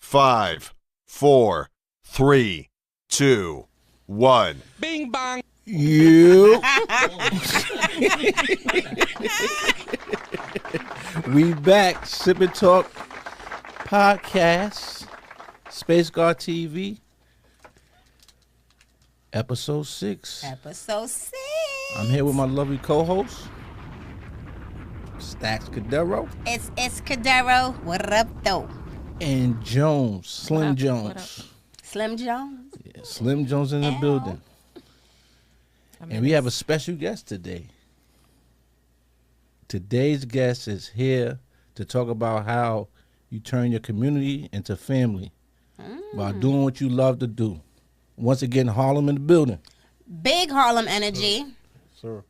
5, 4, 3, 2, 1. Bing bong. You. We back. Sip and Talk Podcast. Space Guard TV. Episode 6. Episode 6. I'm here with my lovely co-host, Stacks Cadero. It's Cadero. What up, though? And Jones, Slim Jones. Slim Jones? Yeah, Slim Jones in the building. And we have a special guest today. Today's guest is here to talk about how you turn your community into family by doing what you love to do. Once again, Harlem in the building. Big Harlem energy. Sir.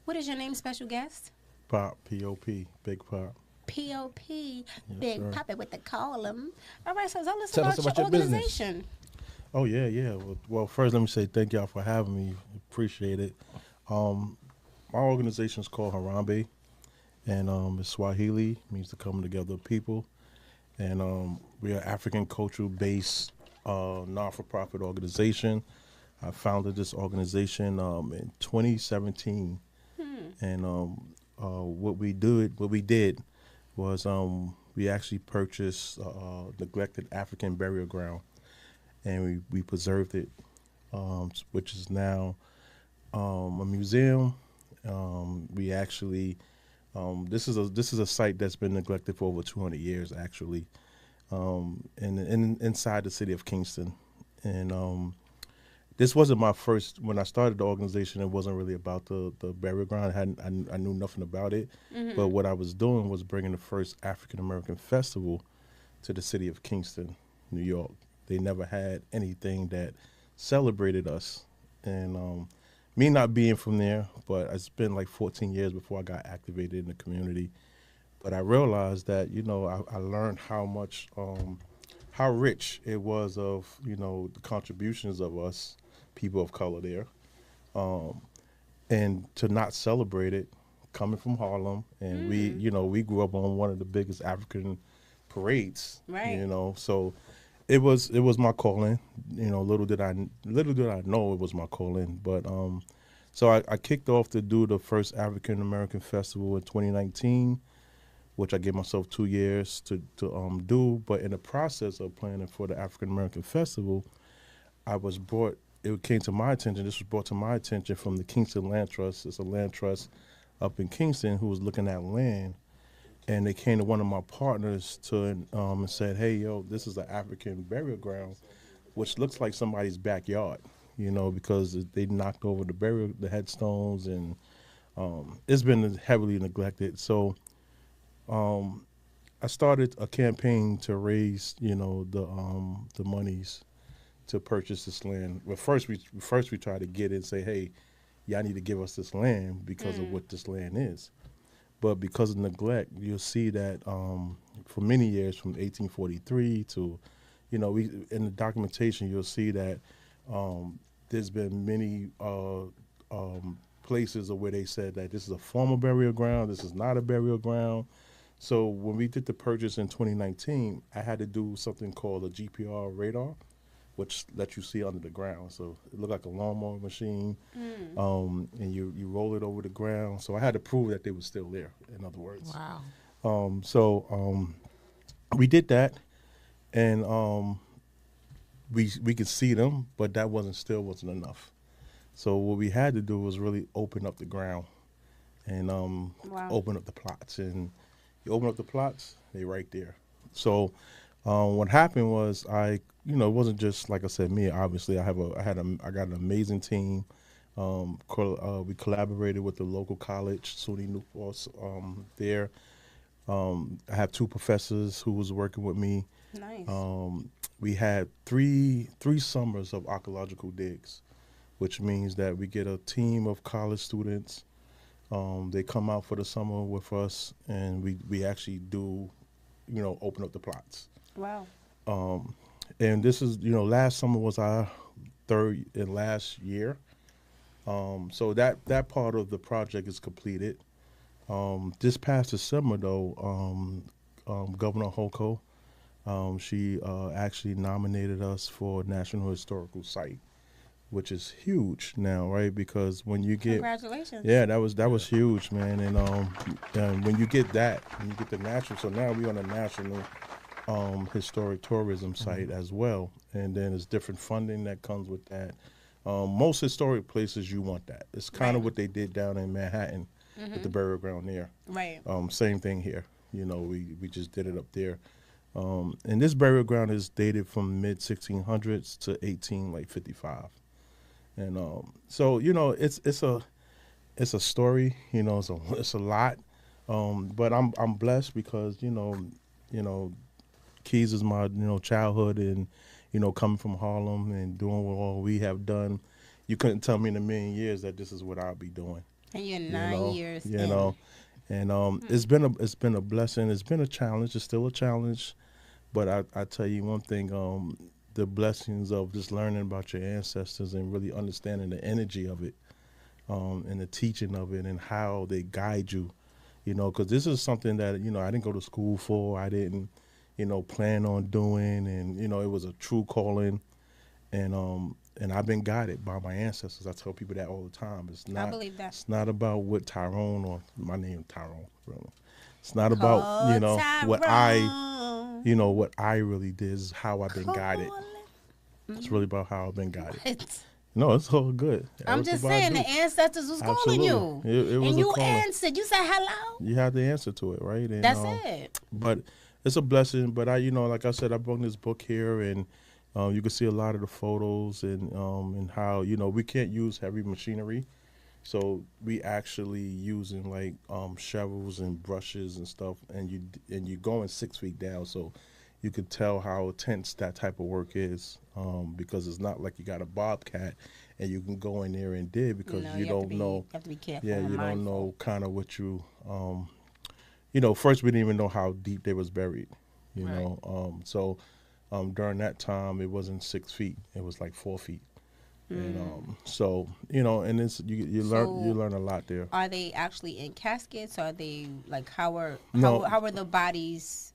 What is your name, special guest? Pop, P-O-P, Big Pop. P.O.P. Yes, Big sir. Poppy with the column. All right, so tell us Tell us about about your your business. organization. Oh, yeah. Well, first let me say thank y'all for having me. Appreciate it. My organization is called Harambe, and it's Swahili, means the coming together of people. And we are African cultural-based non-for-profit organization. I founded this organization in 2017. And what we did was we actually purchased neglected African burial ground, and we preserved it, which is now a museum. We actually this is a site that's been neglected for over 200 years, actually, inside the city of Kingston. And this wasn't my first. When I started the organization, it wasn't really about the burial ground. I knew nothing about it. But what I was doing was bringing the first African American festival to the city of Kingston, New York. They never had anything that celebrated us. And me not being from there, but it's been like 14 years before I got activated in the community. But I realized that, I learned how much, how rich it was of, the contributions of us, people of color there. And to not celebrate it, coming from Harlem, and we grew up on one of the biggest African parades, Right. So it was my calling. Little did I know it was my calling. But so I kicked off to do the first African American festival in 2019, which I gave myself 2 years to do. But in the process of planning for the African American festival, it came to my attention. This was brought to my attention from the Kingston Land Trust. It's a land trust up in Kingston who was looking at land. And they came to one of my partners and said, hey, yo, this is an African burial ground, which looks like somebody's backyard, because they knocked over the headstones, and it's been heavily neglected. So I started a campaign to raise, the monies to purchase this land. But first we tried to get it and say, hey, y'all need to give us this land because of what this land is. But because of neglect, you'll see that for many years, from 1843 to, in the documentation, you'll see that there's been many places where they said that this is a former burial ground, this is not a burial ground. So when we did the purchase in 2019, I had to do something called a GPR radar, which lets you see under the ground. So it looked like a lawnmower machine, and you roll it over the ground. So I had to prove that they were still there, in other words. Wow. So we did that, and we could see them, but that still wasn't enough. So what we had to do was really open up the ground and open up the plots. And you open up the plots, they're right there. So what happened was it wasn't just, like I said, me. Obviously, I got an amazing team. We collaborated with the local college, SUNY Newport, there. I have 2 professors who was working with me. Nice. We had three summers of archaeological digs, which means that we get a team of college students. They come out for the summer with us, and we actually do, open up the plots. Wow. And this is, last summer was our third and last year. So that part of the project is completed. This past December, though, Governor Holko She actually nominated us for National Historical Site, which is huge now, right? Because when you get Congratulations. yeah, that was huge, man. And when you get that, when you get the national, so now we're on a national historic tourism site as well, and then there's different funding that comes with that. Most historic places you want that. It's kind of Right. what they did down in Manhattan with the burial ground there. Right. Same thing here. You know, we just did it up there. And this burial ground is dated from mid 1600s to 1855. And so you know, it's a story. You know, it's a lot. But I'm blessed because you know Keys is my childhood, and coming from Harlem and doing what all we have done. You couldn't tell me in a million years that this is what I'll be doing. And you're You 9 years you in. know, and it's been a blessing. It's been a challenge. It's still a challenge, but I tell you one thing. The blessings of just learning about your ancestors and really understanding the energy of it, and the teaching of it and how they guide you, because this is something that I didn't go to school for. I didn't, plan on doing, and it was a true calling, and I've been guided by my ancestors. I tell people that all the time. It's not. I believe that. It's not about what Tyrone or my name Tyrone. Really. It's not about what I really did. It's how I've been guided. It's really about how I've been guided. It's, No, it's all good. I'm That's just what I saying do. the ancestors was calling Absolutely. you. It was and a you calling. answered. You said hello. You have the answer to it, right? And, That's it. But it's a blessing. But like I said, I brought this book here, and you can see a lot of the photos and how we can't use heavy machinery, so we actually using like shovels and brushes and stuff, and you're going 6 feet down, so you could tell how intense that type of work is, because it's not like you got a bobcat and you can go in there and dig, because No, you have to don't be- know. You have to be careful. Yeah, and you don't mindful. know kind of what first we didn't even know how deep they was buried, so during that time it wasn't 6 feet, it was like 4 feet. And so and it's you learn a lot there. Are they actually in caskets? Or are they like No. how are the bodies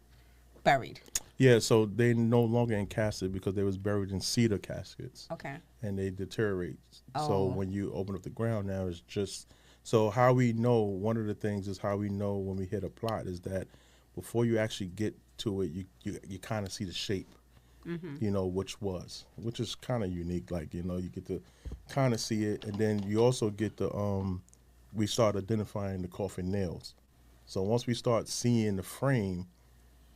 buried? Yeah, so they no longer in casket because they was buried in cedar caskets, Okay. and they deteriorate. Oh. So when you open up the ground now, it's just so how we know. One of the things is how we know when we hit a plot is that before you actually get to it, you kind of see the shape, which is kind of unique. Like you get to kind of see it, and then you also get the we start identifying the coffin nails. So once we start seeing the frame,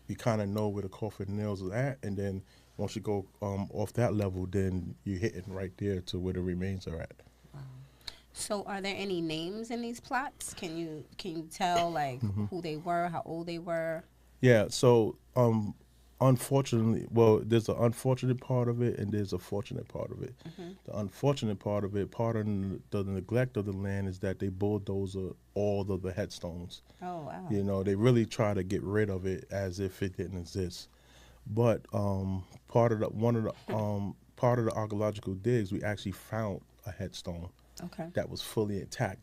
you kind of know where the coffin nails are at, and then once you go off that level, then you're hitting right there to where the remains are at. So are there any names in these plots? Can you tell like who they were, how old they were? Yeah. So unfortunately, well, there's an unfortunate part of it and there's a fortunate part of it. The unfortunate part of it, part of the neglect of the land, is that they bulldoze all of the headstones. Oh wow. They really try to get rid of it as if it didn't exist. But part of the archaeological digs, we actually found a headstone Okay. that was fully intact,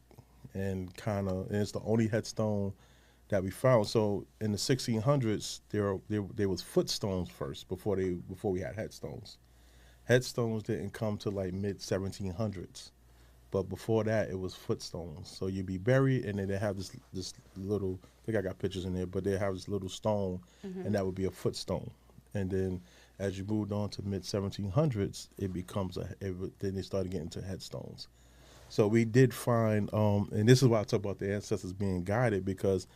and it's the only headstone that we found. So in the 1600s, there was footstones first before we had headstones. Headstones didn't come to like mid 1700s, but before that it was footstones. So you'd be buried, and then they have this little. I think I got pictures in there, but they have this little stone, and that would be a footstone. And then as you moved on to mid 1700s, it becomes then they started getting to headstones. So we did find, and this is why I talk about the ancestors being guided, because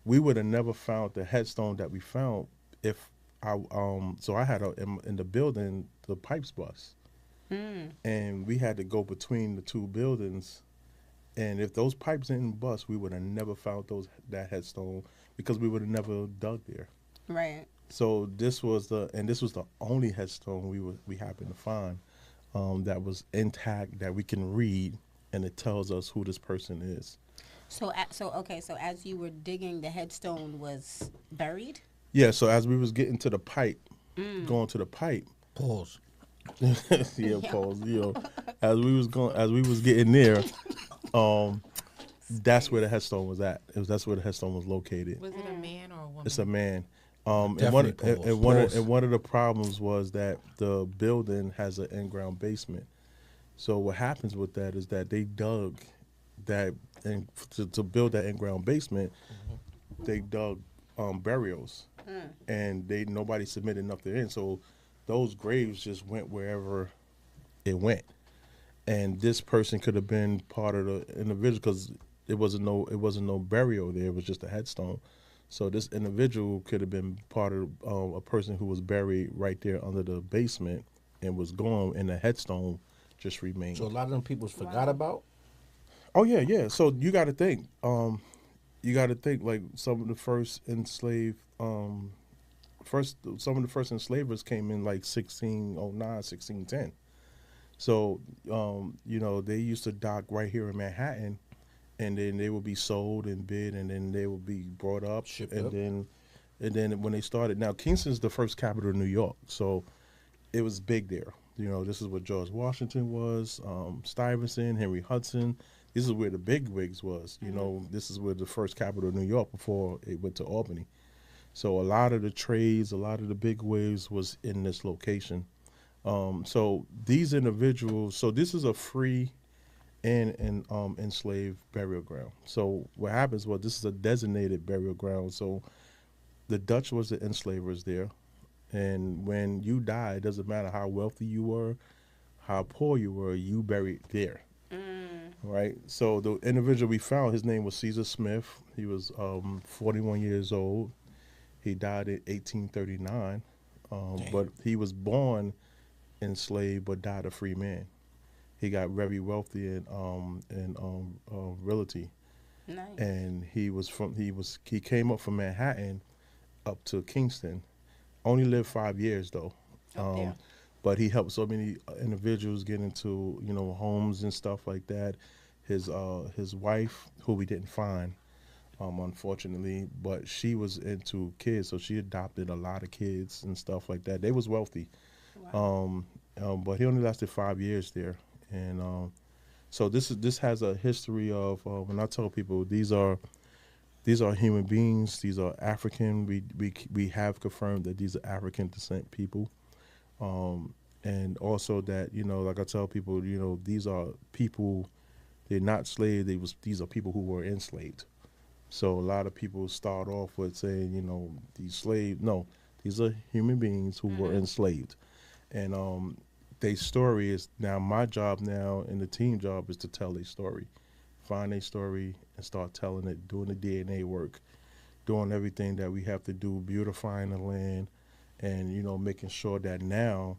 we would have never found the headstone that we found if so I had in the building the pipes bust, and we had to go between the two buildings, and if those pipes didn't bust, we would have never found that headstone, because we would have never dug there. Right. So this was the only headstone we happened to find that was intact, that we can read, and it tells us who this person is. So as you were digging, the headstone was buried. Yeah. So as we was getting to the pipe, going to the pipe. Pause. Yeah, pause. As we was getting there, that's where the headstone was at. That's where the headstone was located. Was it a man or a woman? It's a man. Definitely one of the problems was that the building has an in-ground basement. So what happens with that is that they dug that, and to build that in-ground basement, they dug burials, and nobody submitted nothing in. So those graves just went wherever it went, and this person could have been part of the individual because it wasn't no burial there. It was just a headstone. So this individual could have been part of a person who was buried right there under the basement and was gone, and the headstone just remained. So a lot of them people forgot about. Oh yeah, yeah. So you got to think. Like some of the first enslaved, some of the first enslavers came in like 1609, 1610. So they used to dock right here in Manhattan, and then they would be sold and bid, and then they would be brought up, Shipped and up. then when they started, now Kingston's the first capital of New York, so it was big there. This is where George Washington was, Stuyvesant, Henry Hudson. This is where the big wigs was. This is where the first capital of New York before it went to Albany. So a lot of the trades, a lot of the big wigs was in this location. So these individuals, so this is a free and enslaved burial ground. So what happens was this is a designated burial ground. So the Dutch was the enslavers there. And when you die, it doesn't matter how wealthy you were, how poor you were, you buried there. Right? So the individual we found, his name was Caesar Smith. He was 41 years old. He died in 1839. But he was born enslaved but died a free man. He got very wealthy in realty. Nice. And he came up from Manhattan up to Kingston. Only lived 5 years though. Yeah. But he helped so many individuals get into homes and stuff like that. His wife, who we didn't find, unfortunately, but she was into kids, so she adopted a lot of kids and stuff like that. They was wealthy. Wow. But he only lasted 5 years there, and so this has a history of when I tell people these are human beings. These are African. We have confirmed that these are African descent people, and also that like I tell people, these are people. They're not slaves. These are people who were enslaved. So a lot of people start off with saying, these slaves. No, these are human beings who were enslaved, and their story is now my job now, and the team job is to tell their story, find a story and start telling it, doing the DNA work, doing everything that we have to do, beautifying the land, and making sure that now,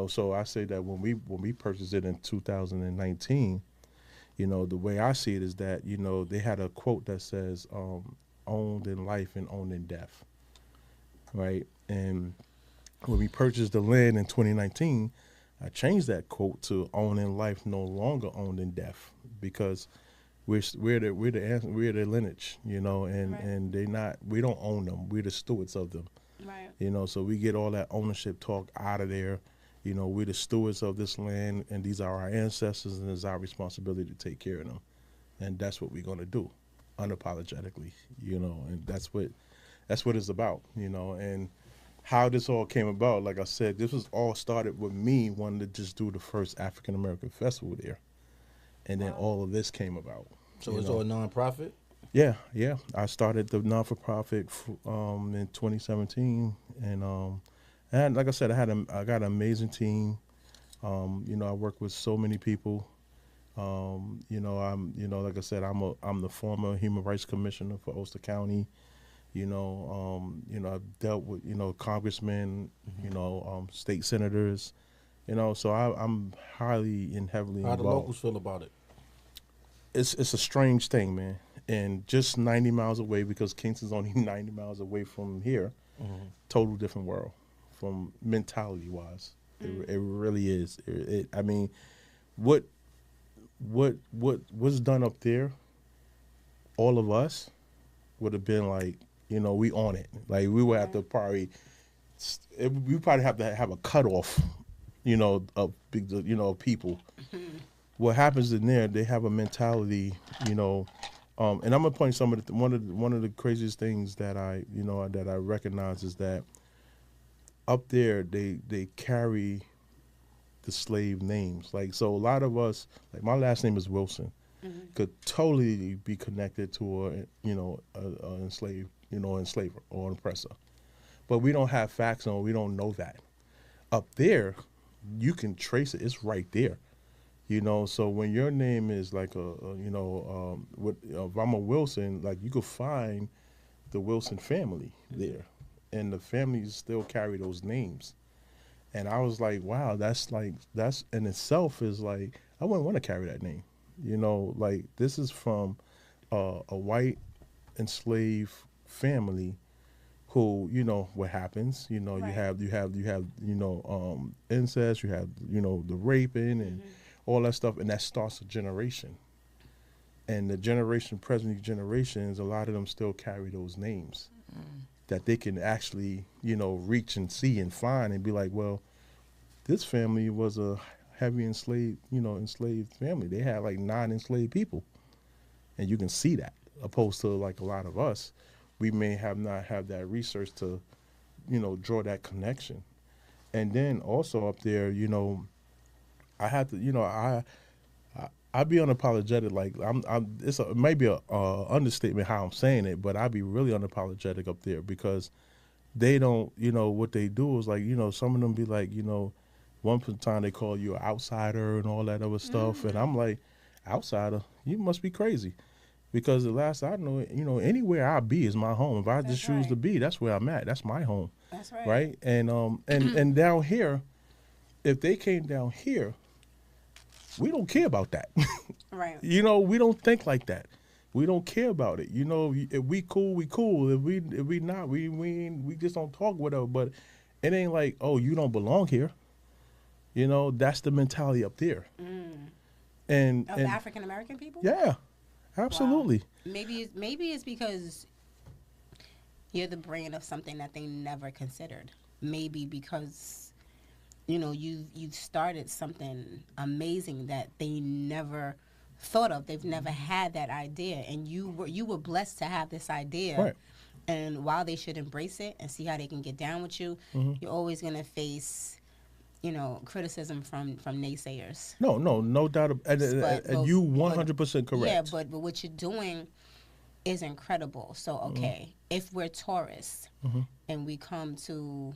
So I say that when we purchased it in 2019. The way I see it is that, they had a quote that says, owned in life and owned in death, right? And when we purchased the land in 2019, I changed that quote to owned in life, no longer owned in death, because we're the lineage, and Right. and we don't own them. We're the stewards of them, Right. So we get all that ownership talk out of there. We're the stewards of this land, and these are our ancestors, and it's our responsibility to take care of them. And that's what we're going to do, unapologetically, and that's what it's about, and how this all came about. Like I said, this was all started with me wanting to just do the first African-American festival there. And then all of this came about. So it's all a nonprofit? Yeah. I started the non-for-profit in 2017, and like I said, I got an amazing team. I work with so many people. Like I said, I'm the former Human Rights Commissioner for Ulster County. I've dealt with congressmen, state senators. So I'm highly and heavily How involved. the locals feel about it? It's a strange thing, man. And just 90 miles away, because Kingston's only 90 miles away from here, total different world from mentality wise. It really is. I mean, what's done up there, all of us would have been like, we on it. Like we would have to probably have to have a cutoff, of big, people. What happens in there, they have a mentality, And I'm gonna point some of one of the craziest things that I recognize is that up there they carry the slave names. Like, so a lot of us, like my last name is Wilson, could totally be connected to a enslaved, enslaver or an oppressor, but we don't have facts on. We don't know that. Up there, you can trace it. It's right there. So when your name is like if I'm a Wilson, like you could find the Wilson family there, and the families still carry those names. And I was like, wow, that's in itself is like, I wouldn't want to carry that name. Like this is from a white enslaved family who, what happens, Right. incest, you have, the raping and all that stuff. And that starts a generation. And the present generations, a lot of them still carry those names that they can actually, reach and see and find and be like, well, this family was a heavy enslaved family. They had like 9 enslaved people. And you can see that, opposed to like a lot of us, we may have not have that research to, draw that connection. And then also up there, I have to, I be unapologetic. Like it may be a understatement how I'm saying it, but I be really unapologetic up there because they don't, what they do is like, some of them be like, one time they call you an outsider and all that other stuff, and I'm like, outsider? You must be crazy, because the last I know, anywhere I be is my home. If I just That's choose to right. be, that's where I'm at. That's my home, That's right. right? And down here, if they came down here, we don't care about that. Right. We don't think like that. We don't care about it. If we cool, we cool. If we not, we just don't talk whatever. But it ain't like, oh, you don't belong here. That's the mentality up there. And Of African American people? yeah, Wow. absolutely. Maybe it's because you're the brain of something that they never considered. Maybe because you've started something amazing that they never thought of. They've never had that idea, and you were blessed to have this idea. Right. And while they should embrace it and see how they can get down with you, you're always gonna face criticism from naysayers. No doubt. And you But 100% yeah, correct. but what you're doing is incredible. So okay, if we're tourists and we come to,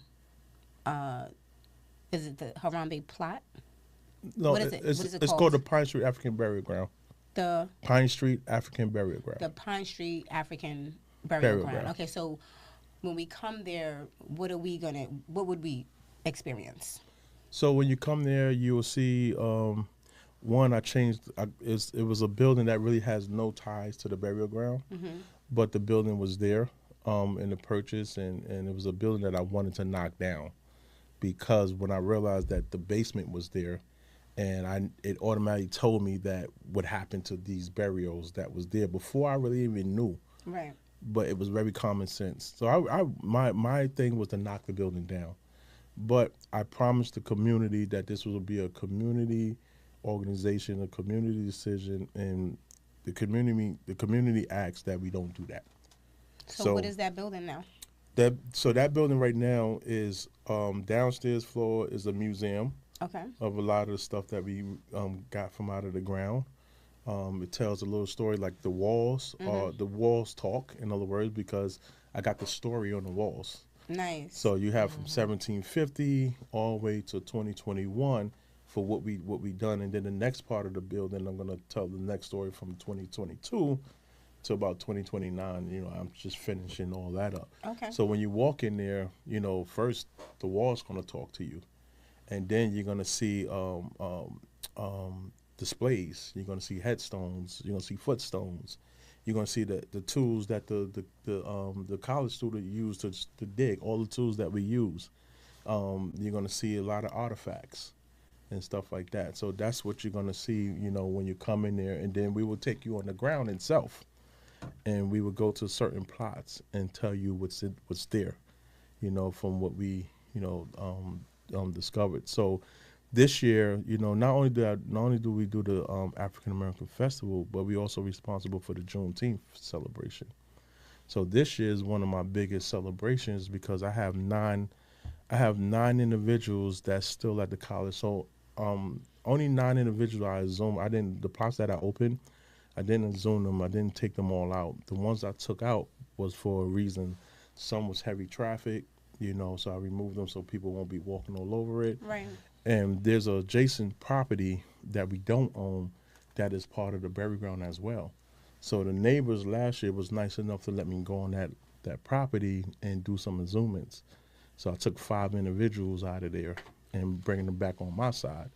is it the Harambe plot? No, What is it? it's What is it it's called the called? Pine Street African Burial Ground. The Pine Street African Burial Ground. the Pine Street African Burial Burial Ground. ground. Okay, so when we come there, what would we experience? So when you come there, you will see. One, I changed. It was a building that really has no ties to the burial ground, but the building was there in the purchase, and it was a building that I wanted to knock down, because when I realized that the basement was there, and it automatically told me that what happened to these burials that was there before I really even knew. Right. But it was very common sense. So my thing was to knock the building down. But I promised the community that this will be a community organization, a community decision, and the community asks that we don't do that. So what is that building now? That building right now is downstairs floor is a museum Okay. of a lot of the stuff that we got from out of the ground. It tells a little story, like the walls. The walls talk, in other words, because I got the story on the walls. Nice. So you have from 1750 all the way to 2021 for what we done, and then the next part of the building, I'm gonna tell the next story from 2022 to about 2029. I'm just finishing all that up. Okay. So when you walk in there, first the wall's gonna talk to you, and then you're gonna see displays. You're gonna see headstones. You're gonna see footstones. You're gonna see the tools that the college student used to dig. All the tools that we use. You're gonna see a lot of artifacts and stuff like that. So that's what you're gonna see. When you come in there, and then we will take you on the ground itself, and we will go to certain plots and tell you what's there. From what we discovered. So this year, not only do we do the African American Festival, but we also responsible for the Juneteenth celebration. So this year is one of my biggest celebrations because I have nine individuals that's still at the college. So only 9 individuals I Zoom. The plots that I opened, I didn't Zoom them. I didn't take them all out. The ones I took out was for a reason. Some was heavy traffic, so I removed them so people won't be walking all over it. Right. And there's a adjacent property that we don't own that is part of the burial ground as well. So the neighbors last year was nice enough to let me go on that property and do some exhumants. So I took 5 individuals out of there and bringing them back on my side.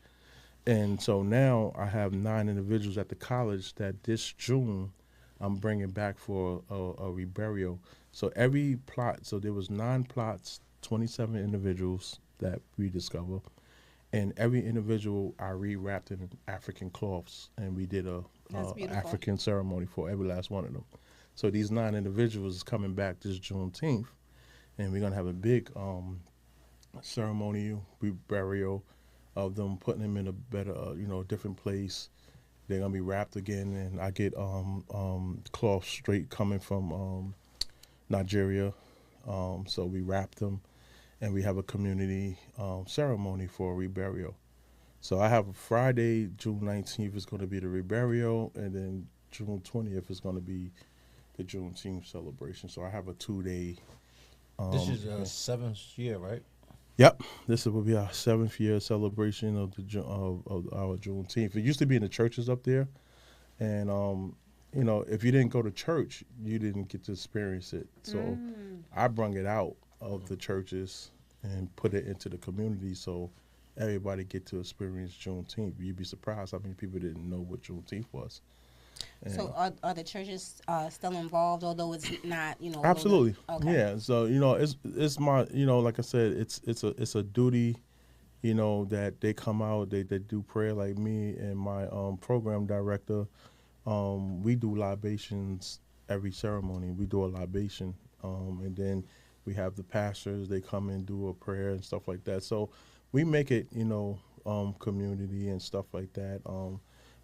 And so now I have 9 individuals at the college that this June I'm bringing back for a reburial. So every plot, so there was 9 plots, 27 individuals that we discovered. And every individual I rewrapped in African cloths, and we did a African ceremony for every last one of them. So these 9 individuals is coming back this Juneteenth, and we're gonna have a big ceremonial burial of them, putting them in a better, different place. They're gonna be wrapped again, and I get cloth straight coming from Nigeria. So we wrap them, and we have a community ceremony for reburial. So I have a Friday, June 19th is going to be the reburial, and then June 20th is going to be the Juneteenth celebration. So I have a 2-day. This is the 7th year, right? Yep, this will be our 7th year celebration of our Juneteenth. It used to be in the churches up there, and if you didn't go to church, you didn't get to experience it. So I brung it out of the churches and put it into the community, so everybody get to experience Juneteenth. You'd be surprised how many people didn't know what Juneteenth was. And so are the churches still involved, although it's not, absolutely, okay. yeah. So it's my, like I said, it's a duty, that they come out, they do prayer, like me and my program director. We do libations every ceremony. We do a libation, and then we have the pastors. They come and do a prayer and stuff like that. So we make it, community and stuff like that.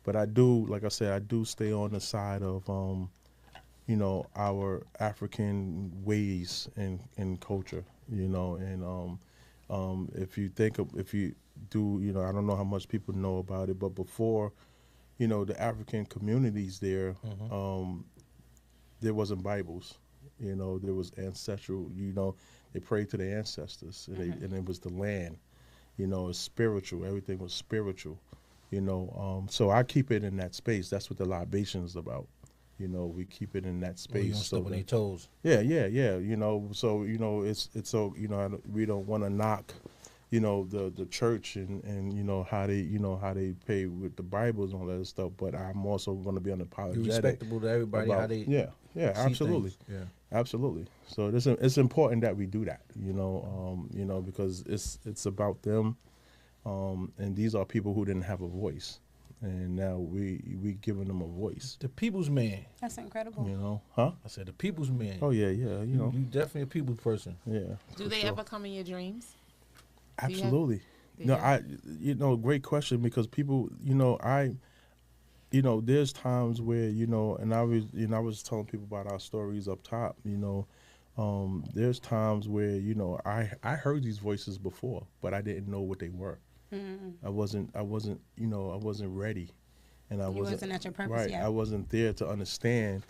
But I do, like I said, I do stay on the side of, our African ways and culture, and if you do, I don't know how much people know about it, but before, the African communities there, there wasn't Bibles, there was ancestral, they prayed to their ancestors, and it was the land, it's spiritual, everything was spiritual. So I keep it in that space. That's what the libation is about. We keep it in that space. Well, you don't step on their toes. Yeah. So it's so we don't want to knock, the church and how they pay with the Bibles and all that stuff. But I'm also going to be unapologetic. You're respectable to everybody. How they yeah, absolutely, things. absolutely. So it's important that we do that. Because it's about them. And these are people who didn't have a voice, and now we giving them a voice. The people's man. That's incredible. Huh? I said the people's man. Oh yeah. You definitely a people's person. Yeah. Do they ever come in your dreams? Absolutely. Great question, because people, there's times where, and I was telling people about our stories up top, there's times where, I heard these voices before, but I didn't know what they were. I wasn't ready, and I wasn't at your purpose right. yet. I wasn't there to understand,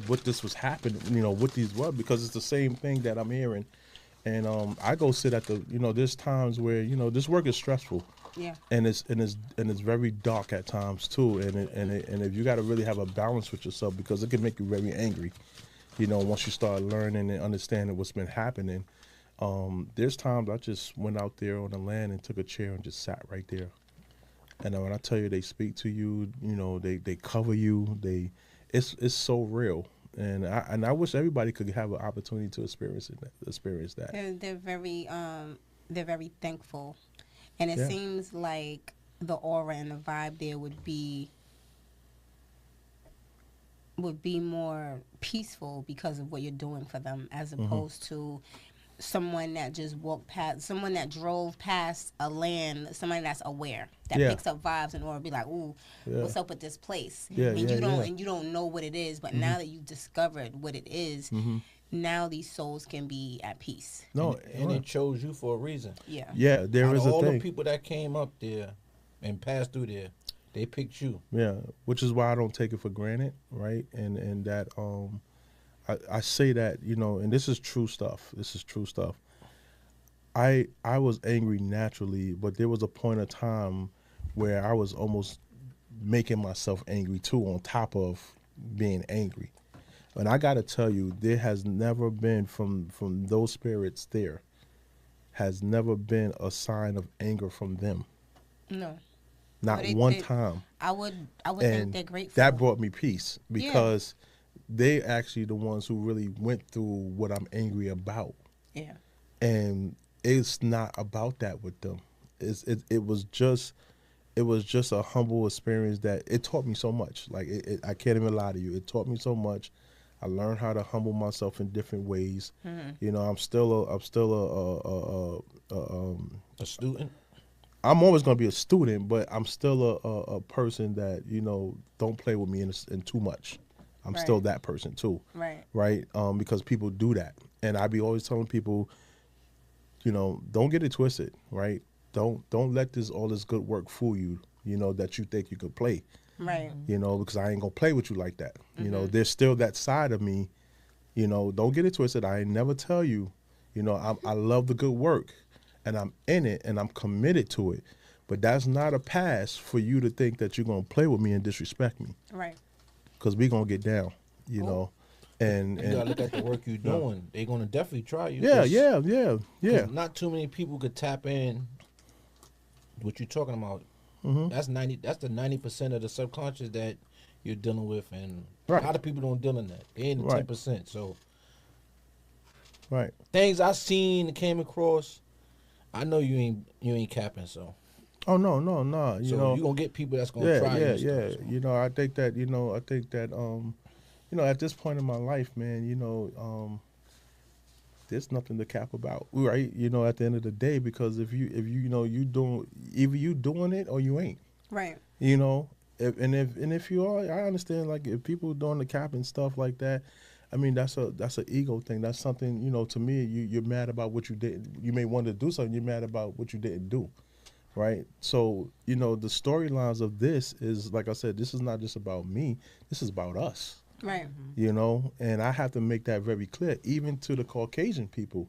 what this was happening, what these were, because it's the same thing that I'm hearing, and I go sit at the, there's times where this work is stressful, and it's very dark at times too, and if you got to really have a balance with yourself, because it can make you very angry, once you start learning and understanding what's been happening. There's times I just went out there on the land and took a chair and just sat right there. And when I tell you they speak to you, they cover you. It's so real. And I wish everybody could have an opportunity to experience that. They're very thankful, and it seems like the aura and the vibe there would be more peaceful because of what you're doing for them, as opposed to someone that just walked past, someone that drove past a land, somebody that's aware, that Yeah. picks up vibes in order to be like, ooh, Yeah. what's up with this place? Yeah, and yeah, you don't yeah. and you don't know what it is, but now that you've discovered what it is, now these souls can be at peace. No, And it chose you for a reason. Yeah. yeah, there Out is of a all thing. the people that came up there and passed through there, they picked you. Yeah, which is why I don't take it for granted, right? And that I say that, you know, and this is true stuff. This is true stuff. I was angry naturally, but there was a point of time where I was almost making myself angry too, on top of being angry. And I got to tell you, there has never been from those spirits there, has never been a sign of anger from them. No. Not But one time. I would think And they're grateful. that brought me peace because they actually the ones who really went through what I'm angry about. Yeah. And it's not about that with them. It was just a humble experience that it taught me so much. Like I can't even lie to you. It taught me so much. I learned how to humble myself in different ways. You know, I'm still A student. I'm always gonna be a student, but I'm still a person that, you know, don't play with me in too much. I'm still Right. that person too. Right. Right? Because people do that. And I be always telling people, you know, don't get it twisted, right? Don't let all this good work fool you, you know, that you think you could play. Right. You know, because I ain't gonna play with you like that. You know, there's still that side of me, you know, don't get it twisted. I ain't never tell you, you know, I love the good work and I'm in it and I'm committed to it. But that's not a pass for you to think that you're gonna play with me and disrespect me. Right. Because we gonna get down, you know. And You gotta look at the work you're doing. They're gonna definitely try you. yeah, 'cause- yeah. 'cause not too many people could tap in. What you're talking about? That's 90. That's the 90% of the subconscious that you're dealing with, and Right. a lot of people don't deal in that. They in the Right. 10%. So Right. things I seen and came across, I know you ain't capping. So Oh no. You so know, you gonna get people that's gonna yeah, try you. yeah, and yeah. stuff, so. You know, I think that, you know, you know, at this point in my life, man, you know, there's nothing to cap about, right? You know, at the end of the day, because if you know you doing, either you doing it or you ain't. Right. You know, if you are, I understand. Like if people doing the cap and stuff like that, I mean that's an ego thing. That's something, you know. To me, you're mad about what you did. You may want to do something. You're mad about what you didn't do, right? So you know the storylines of this is, like I said, this is not just about me. This is about us. Right. You know, and I have to make that very clear, even to the Caucasian people,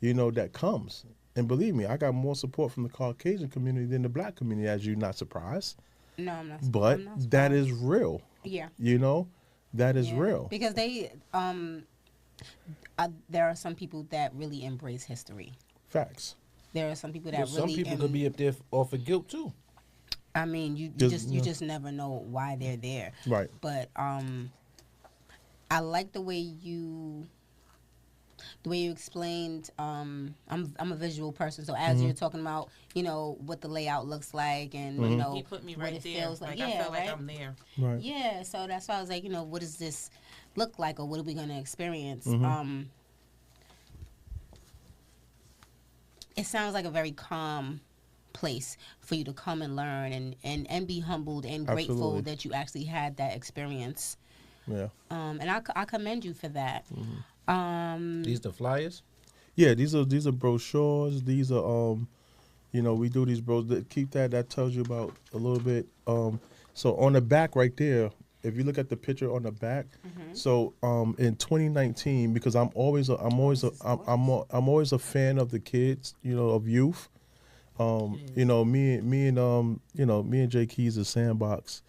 you know, that comes. And believe me, I got more support from the Caucasian community than the black community, as you're not surprised. No, I'm not. But I'm not that surprised. is real. Yeah. You know, that is Yeah. real. Because they there are some people that really embrace history. Facts. There are some people that Well, some really people could be up there off of guilt too. I mean, you Just, you yeah. just never know why they're there. Right. But I like the way you explained. I'm a visual person, so as you're talking about, you know, what the layout looks like, and you know, He put me what right it there. feels like. I Yeah, feel right? like I'm there. Right. Yeah, so that's why I was like, you know, what does this look like, or what are we gonna experience? It sounds like a very calm place for you to come and learn and be humbled and grateful Absolutely. that you actually had that experience. Yeah. And I commend you for that. These the flyers. Yeah. These are brochures. These are you know, we do these keep that tells you about a little bit. So on the back right there, if you look at the picture on the back, so in 2019, because I'm always a fan of the kids, you know, of youth. You know, me and Jay Keys is Sandbox,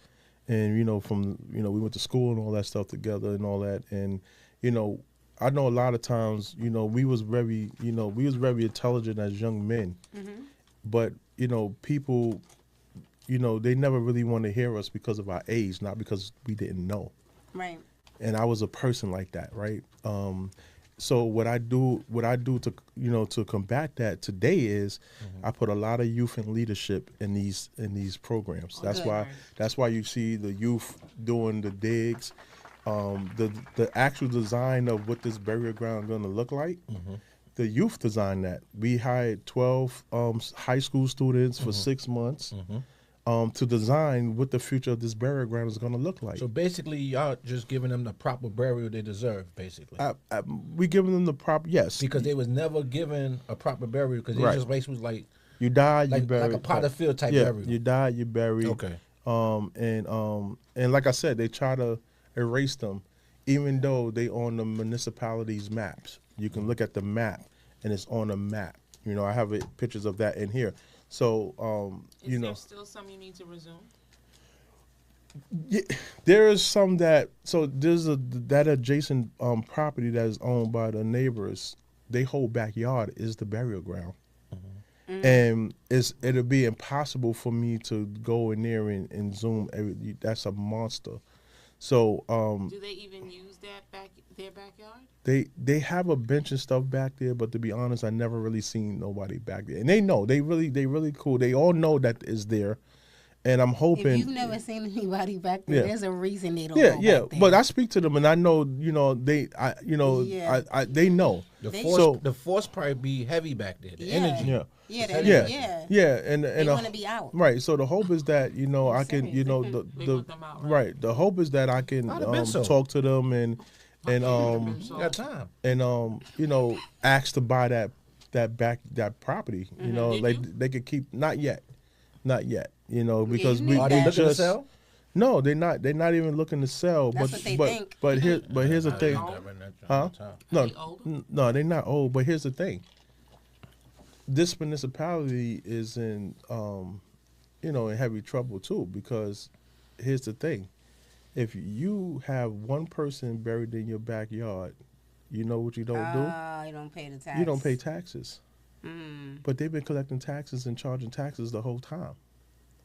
and you know, we went to school and all that stuff together and all that, and you know, I know a lot of times, you know, we was very intelligent as young men, but you know, people, you know, they never really want to hear us because of our age, not because we didn't know. Right. And I was a person like that, right? So what I do to, you know, to combat that today is I put a lot of youth in leadership in these programs. That's why you see the youth doing the digs, the actual design of what this burial ground going to look like. the youth designed that. We hired 12 high school students for 6 months to design what the future of this burial ground is going to look like. So basically, y'all just giving them the proper burial they deserve, basically. We giving them the proper, yes. Because they was never given a proper burial, because they just basically was like, you died, you like buried. a Potter Field type yeah, burial. you died, you buried. Okay. And like I said, they try to erase them, even though they on the municipality's maps. You can look at the map, and it's on the map. You know, I have pictures of that in here. So, you know, there still some you need to resume? yeah, there is some that. So there's that adjacent property that is owned by the neighbors. Their whole backyard is the burial ground. And it'll be impossible for me to go in there and zoom. That's a monster. So do they even use their backyard? They have a bench and stuff back there, but to be honest, I never really seen nobody back there. And they know they really cool. They all know that is there, and I'm hoping. If you've never seen anybody back there, there's a reason they don't. Yeah, go yeah. back there. But I speak to them, and I know, they know. They know. The force probably be heavy back there. The energy. Yeah, and they want to be out. Right. So the hope is that I can They want them out, right. The hope is that I can talk to them and got time. and ask to buy that property. They could keep not yet. Because we Are they looking to just sell? no, they're not. They're not even looking to sell. That's what they think. But here's the thing. Huh? No, they old? no, they're not old. But here's the thing. This municipality is in heavy trouble too, because here's the thing. If you have one person buried in your backyard, you know what you don't do? You don't pay the tax. You don't pay taxes. But they've been collecting taxes and charging taxes the whole time.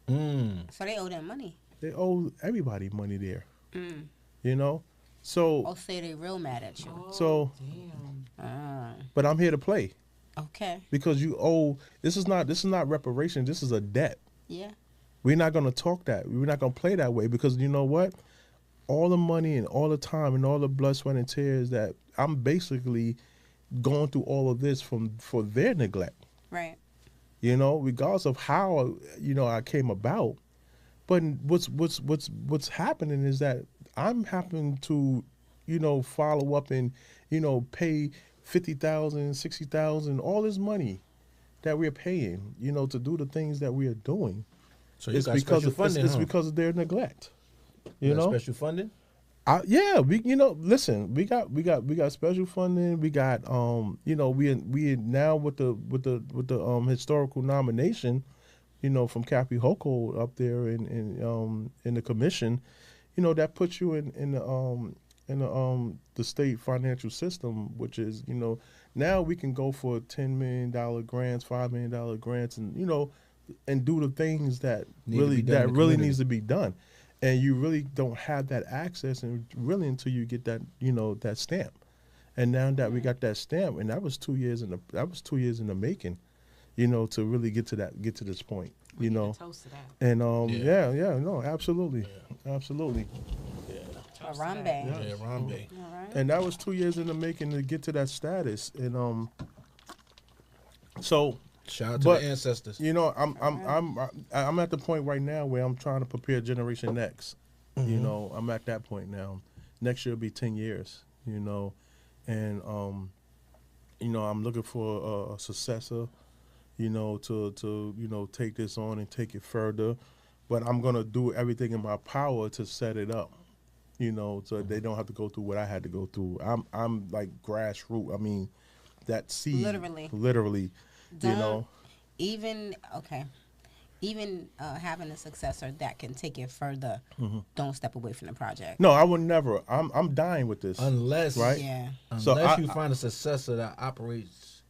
So they owe them money. They owe everybody money there. So I'll say they real mad at you. so Damn. but I'm here to play. Okay. Because you owe. This is not reparation. This is a debt. Yeah. We're not going to talk that. We're not going to play that way, because you know what? All the money and all the time and all the blood, sweat, and tears that I'm basically going through all of this for their neglect. Right. Regardless of how I came about. But what's happening is that I'm having to follow up and pay $50,000, $60,000, all this money that we're paying, to do the things that we are doing. So it's because of funding. It's because of their neglect. Special funding. Yeah, listen, we got special funding. We got we now with the historical nomination, from Cappy Hoko up there in the commission, that puts you in the state financial system, which is now we can go for $10 million grants, $5 million grants, and do the things that really needs to be done. And you really don't have that access, and really until you get that that stamp. And now that we got that stamp, and that was 2 years in the making, to really get to this point. We need a toast to that. And no, absolutely. Harambe. Yeah, Harambe. All right. And that was 2 years in the making to get to that status. And so Shout out to the ancestors. I'm at the point right now where I'm trying to prepare Generation Next. I'm at that point now. Next year will be 10 years. And I'm looking for a successor. To take this on and take it further. But I'm gonna do everything in my power to set it up. So they don't have to go through what I had to go through. I'm like grassroots. I mean, that seed. Literally. Even having a successor that can take it further, don't step away from the project. No, I would never. I'm dying with this. Unless you find a successor that operates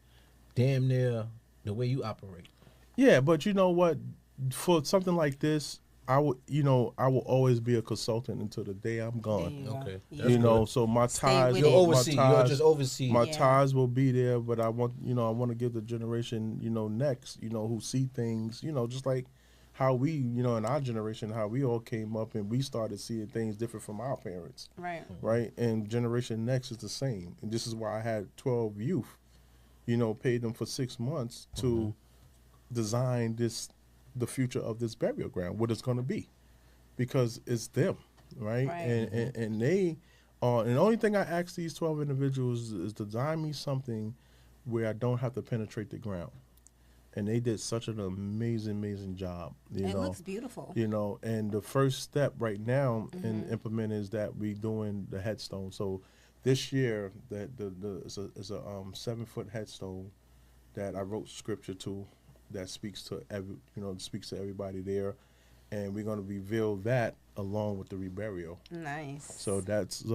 damn near the way you operate. Yeah, but you know what? For something like this, I will always be a consultant until the day I'm gone. Okay. So my ties, you'll just oversee. My ties will be there, but I want to give the generation, next, who see things, just like how we, in our generation, how we all came up and we started seeing things different from our parents. Right. Right. And generation next is the same. And this is why I had 12 youth, paid them for 6 months to design the future of this burial ground, what it's going to be, because it's them, right? And they are, and the only thing I ask these 12 individuals is to design me something where I don't have to penetrate the ground. And they did such an amazing job. It looks beautiful. And the first step right now in implementing is that we doing the headstone. So this year, it's a 7-foot headstone that I wrote scripture to, that speaks to speaks to everybody there, and we're going to reveal that along with the reburial. Nice. So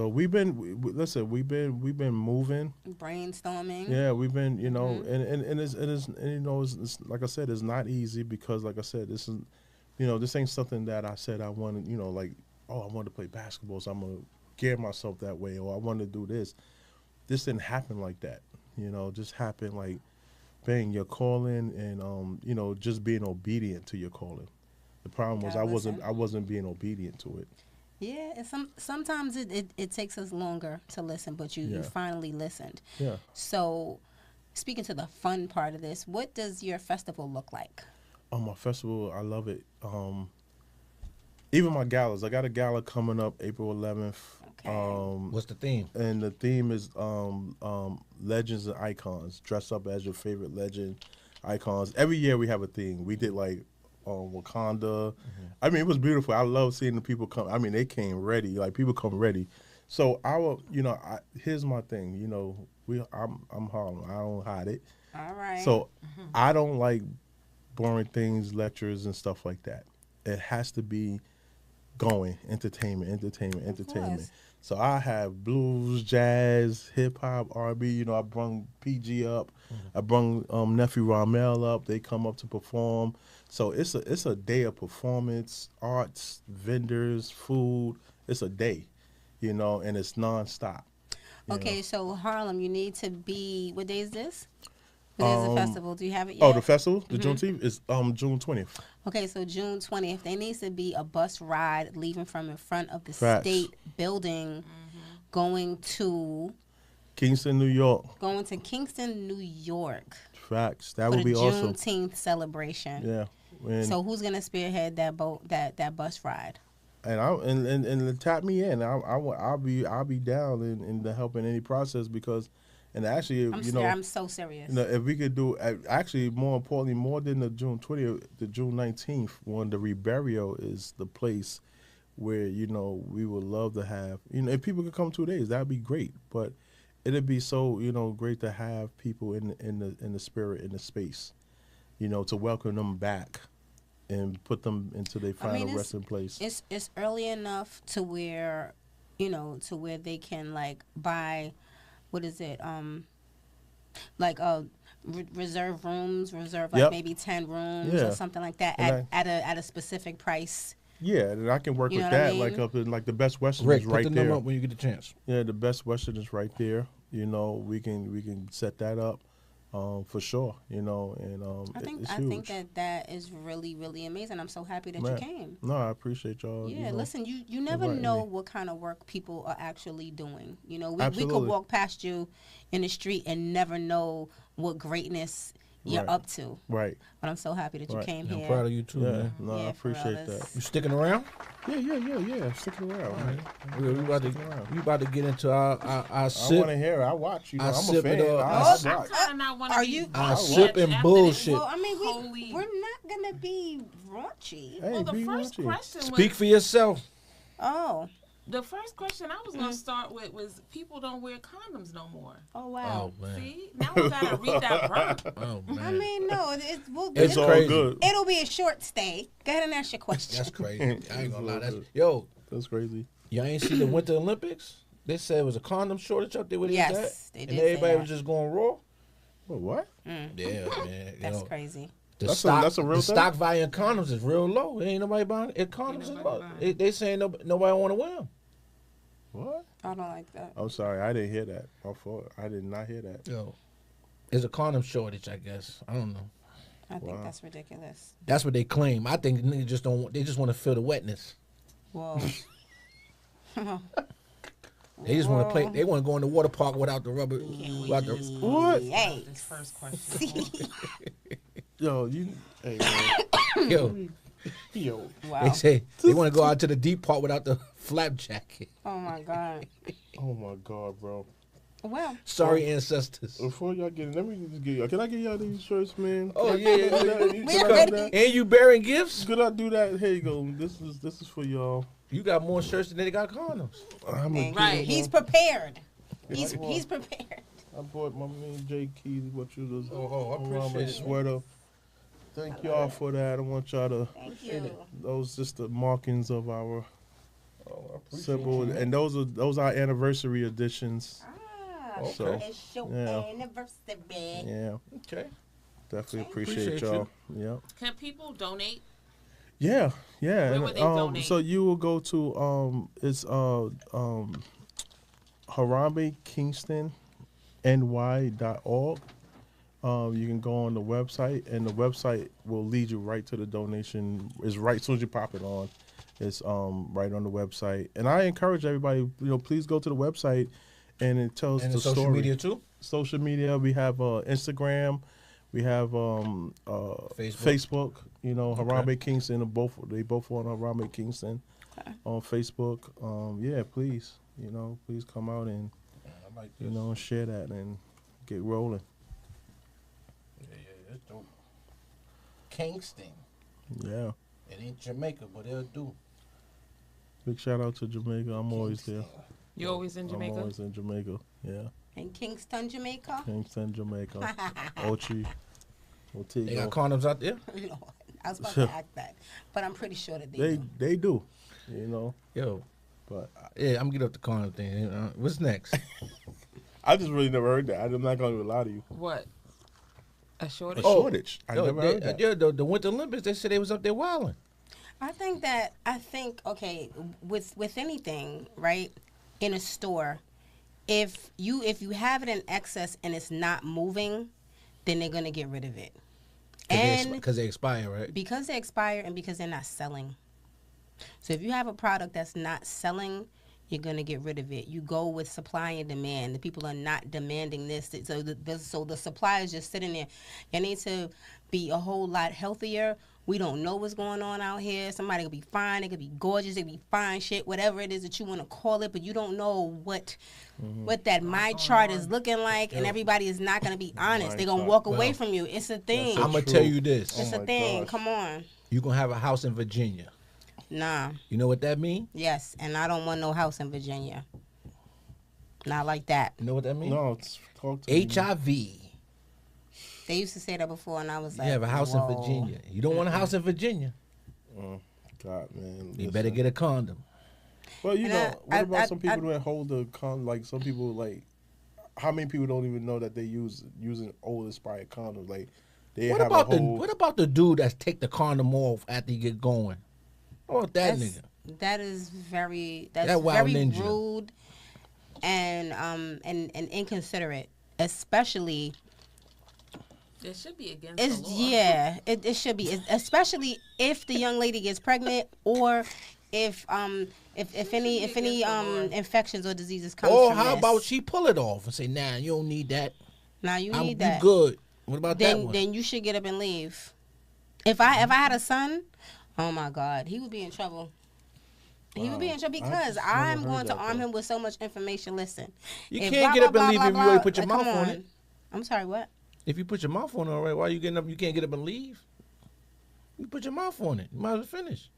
we've been moving, brainstorming. Yeah, we've been and it's like I said, it's not easy, because like I said, this is this ain't something that I said I wanted, like, oh, I want to play basketball, so I'm gonna gear myself that way, or I want to do this. This didn't happen like that. Just happened like, bang, your calling, and just being obedient to your calling. The problem was I wasn't being obedient to it. Yeah, and sometimes it takes us longer to listen, but you finally listened. Yeah. So, speaking to the fun part of this, what does your festival look like? Oh, my festival, I love it. Even my galas. I got a gala coming up April 11th. Okay. What's the theme? And the theme is legends and icons. Dress up as your favorite legend, icons. Every year we have a theme. We did like Wakanda. I mean, it was beautiful. I love seeing the people come. I mean, they came ready. Like, people come ready. So here's my thing. I'm Harlem. I don't hide it. All right. So I don't like boring things, lectures and stuff like that. It has to be going entertainment. So I have blues, jazz, hip hop, R&B. I brung PG up. I brung nephew Ramel up. They come up to perform. So it's a day of performance, arts, vendors, food. It's a day, and it's nonstop. Okay, so Harlem, you need to be. What day is this? What day is the festival? Do you have it yet? Oh, the festival, the Juneteenth, is June 20th. Okay, so June 20th. There needs to be a bus ride leaving from in front of the Facts. state building, going to Kingston, New York. Going to Kingston, New York. Facts. That would be awesome. For the Juneteenth celebration. Yeah. So who's gonna spearhead that bus ride? And tap me in. I'll be down in the helping any process, because, and actually, I'm so serious. If we could do, actually, more importantly, more than the June 20th, the June 19th, when the reburial is the place where we would love to have, if people could come 2 days, that'd be great. But it'd be so great to have people in the spirit, in the space, to welcome them back and put them into their final resting place. It's early enough to where they can like buy, what is it, reserve rooms, maybe 10 rooms or something like that at a specific price. Yeah, and I can work with that. I mean? Like up in the Best Western Rick, is right put the there. number up when you get a chance. Yeah, the Best Western is right there. We can set that up. For sure, and I think that is really, really amazing. I'm so happy that you came. No, I appreciate y'all. Yeah, listen, you never know what kind of work people are actually doing. We could walk past you in the street and never know what greatness you're up to. Right. But I'm so happy that you came here. I'm proud of you too, man. No, I appreciate that. You sticking around? Yeah. Sticking around. Right. We about to get into our sip. I want to hear it. I watch you. I'm a fan. I sip and bullshit. Well, I mean, we're not gonna be raunchy. Hey, the first question was, speak for yourself. Oh. The first question I was going to start with was, people don't wear condoms no more. Oh, wow. Oh, man. See? Now we got to read that wrong. Oh, man. I mean, no. It's all crazy. good. It'll be a short stay. Go ahead and ask your question. That's crazy. I ain't going to lie. That's crazy. Y'all ain't see the Winter Olympics? They said it was a condom shortage up there where they was at? They did. And everybody was just going raw? Well, what? Yeah, man. That's crazy. That's a real thing? Stock value in condoms is real low. Ain't nobody buying it. Condoms is low. They saying nobody want to wear them. What? I don't like that. I'm sorry, I didn't hear that. My fault. I did not hear that. There's a condom shortage, I guess. I don't know. I think that's ridiculous. That's what they claim. I think niggas just don't. They just want to feel the wetness. Whoa. They just want to play. They want to go in the water park without the rubber. Without the, what? Yikes. This first question. Yo, hey, man. Yo, Wow. they say they want to go out to the deep part without the flap jacket. Oh my God. Oh my God, bro. Well. Sorry, ancestors. Before y'all get in, let me just get y'all. Can I get y'all these shirts, man? Oh Can I yeah, get y'all that? We Can I already- do that? and you bearing gifts? Could I do that? Here you go. This is for y'all. You got more shirts than they got condoms. I'm gonna Thank get Right. it, He's man. prepared. Yeah, He's well, he's prepared. I bought my man Jay Keys. What you just I appreciate around my it. sweater. Thank y'all for that. I want y'all to. Thank you. Those just the markings of our I appreciate symbol, you. and those are anniversary editions. Ah, So, it's your yeah. anniversary. Yeah, Okay. definitely Appreciate appreciate y'all. Yeah. Can people donate? Yeah, yeah. Where and, would they donate? So you will go to it's Harambe Kingston ny.org. You can go on the website, and the website will lead you right to the donation. It's right as soon as you pop it on. It's right on the website, and I encourage everybody. Please go to the website, and it tells And the the social story. media too. Social media. We have Instagram. We have Facebook. Harambe Kingston. They both on Harambe Kingston on Facebook. Yeah, please. Please come out and I like this. and share that and get rolling. Yeah, that's dope. Kingston. Yeah. It ain't Jamaica, but it'll do. Big shout out to Jamaica. I'm always there. You always in I'm Jamaica? always in Jamaica. Yeah. In Kingston, Jamaica. Kingston, Jamaica. Ochi. They got Montego. condoms out there. Lord, I was about to ask that, but I'm pretty sure that They do. they do. Yo, But yeah, I'm getting up the condom thing. What's next? I just really never heard that. I'm not gonna lie to you. What? A shortage? A shortage. I Yo, never heard that. Yeah, the Winter Olympics. They said they was up there wilding. I think okay, with anything, right? In a store, if you have it in excess and it's not moving, then they're gonna get rid of it. And Because they expire, right? because they expire and because they're not selling. So if you have a product that's not selling, you're going to get rid of it. You go with supply and demand. The people are not demanding this. So the supply is just sitting there. You need to be a whole lot healthier. We don't know what's going on out here. Somebody could be fine. It could be gorgeous. It could be fine shit, whatever it is that you want to call it. But you don't know what that my chart is looking like. And everybody is not going to be honest. They're going to walk away from you. It's a thing. I'm going to tell you this. It's Oh a my thing. gosh. Come on. You're going to have a house in Virginia. Nah. You know what that means? Yes, and I don't want no house in Virginia. Not like that. You know what that means? No, talk to me. HIV. They used to say that before, and I was You like, have a house whoa. in Virginia. You don't want a house in Virginia. God, man. You better get a condom. Well, And what about I- some people that hold the like some people like how many people don't even know that they using old expired condoms? Like they What have about a whole what about the dude that's take the condom off after you get going? What about that That's- nigga? That is very That wild very ninja. rude and inconsiderate, especially. It should be against It's the law. yeah, it should be, especially if the young lady gets pregnant or if any against the law. infections or diseases come. Or from how this. about she pull it off and say, "Nah, you don't need that. Now you I'm need that. you good." What about that one? Then you should get up and leave. If I had a son, oh my God, he would be in trouble. He would be in trouble I because just never I'm heard going to that, arm though. him with so much information. Listen, You if can't blah, get up blah, and leave blah, if you blah, already put your blah, mouth come on it. I'm sorry, what? If you put your mouth on it, all right, why are you getting up? You can't get up and leave. You put your mouth on it. You might as well finish.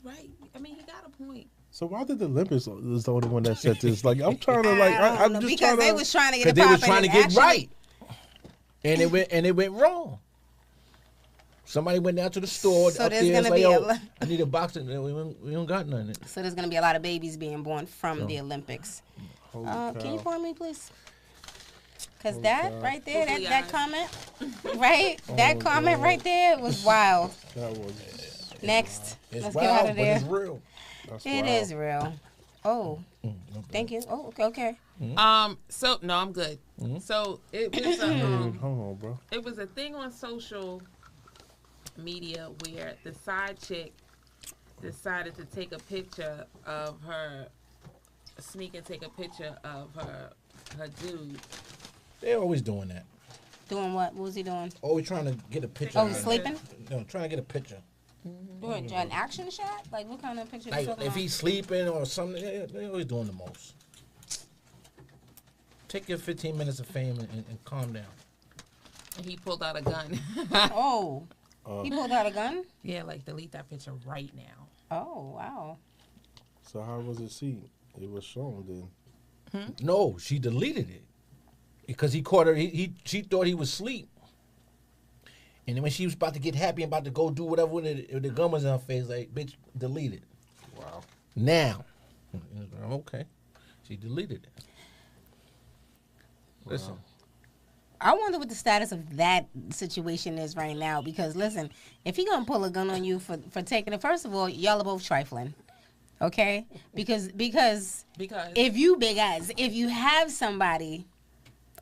Right. I mean, he got a point. So why did the Olympics is the only one that said this? Like I'm trying to like I don't I'm know, just because trying to. they was trying to get Because it they was popping. trying to and get actually- right, and it went wrong. Somebody went down to the store So up there's there and gonna say, be a "Yo, lot- I need a box." And we don't got none. So there's gonna be a lot of babies being born from the Olympics. Holy Can you cow. pour me, please? Because that God. right there, Googly that eyes. comment, right? That comment God. right there was wild. That was Next, It's let's wild, get out of but there. it's real. that's It wild. is real. Oh, thank you. Oh, okay. So no, I'm good. So it was Hold on, bro. it was a thing on social media where the side chick decided to take a picture of her, sneak and take a picture of her dude. They're always doing that. Doing what? What was he doing? Always trying to get a picture. Oh, he's sleeping? No, trying to get a picture. Doing an action shot? Like, what kind of picture you Like talking if about? he's sleeping or something, they're always doing the most. Take your 15 minutes of fame and calm down. And he pulled out a gun. Oh. He pulled out a gun? Yeah, like delete that picture right now. Oh, wow. So how was it seen? It was shown then. No, she deleted it because he caught her. She thought he was asleep, and then when she was about to get happy and about to go do whatever with it, the gun was in her face, like, bitch, delete it. Wow. Now, okay, she deleted it. Listen, I wonder what the status of that situation is right now. Because listen, if he gonna pull a gun on you for taking it, first of all, y'all are both trifling, okay? Because if you big ass, if you have somebody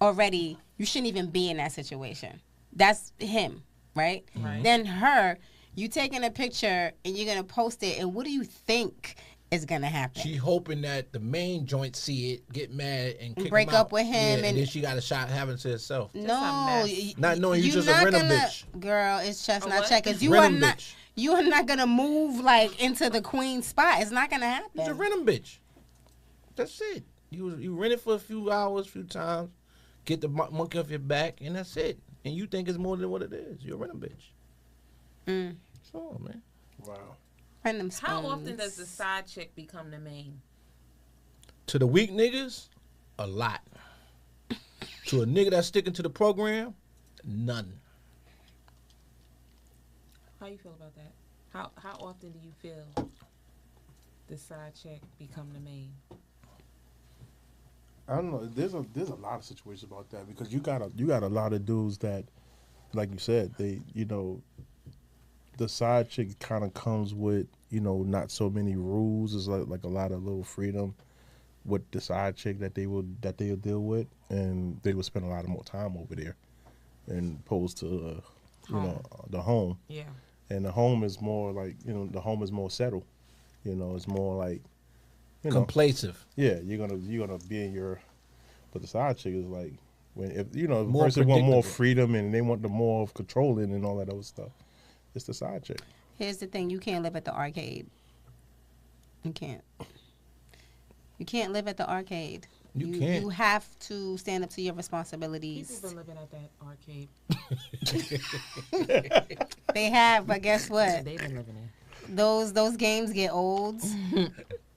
already, you shouldn't even be in that situation. That's him, right? Right. Then her, you taking a picture and you're gonna post it, and what do you think is gonna happen? she hoping that the main joint see it, get mad, and kick break him out. up with him, Yeah, and then she got a shot having to herself. No, Not knowing you just a not random gonna, bitch. Girl, it's chestnut what? checkers. You are Random not. bitch. You are not gonna move like into the queen spot. It's not gonna happen. He's a random bitch. That's it. You rent it for a few hours, few times, get the monkey off your back, and that's it. And you think it's more than what it is. You're a random bitch. That's all, man. Wow. Random How often spoons. does the side chick become the main? To the weak niggas, a lot. To a nigga that's sticking to the program, none. How you feel about that? How often do you feel the side chick become the main? I don't know. There's a lot of situations about that because you got a lot of dudes that, like you said, they the side chick kind of comes with not so many rules. It's like a lot of little freedom with the side chick that they'll deal with, and they will spend a lot of more time over there, and opposed to the home. Yeah. And the home is more like the home is more settled. It's more like Complacent. yeah, you're gonna be in your, but the side chick is like if the More person want more predictable. freedom and they want the more of controlling and all that other stuff. It's the side chick. Here's the thing: you can't live at the arcade. You can't. You can't live at the arcade. You can't. You have to stand up to your responsibilities. People been living at that arcade. They have, but guess what? They've been living there. Those games get old.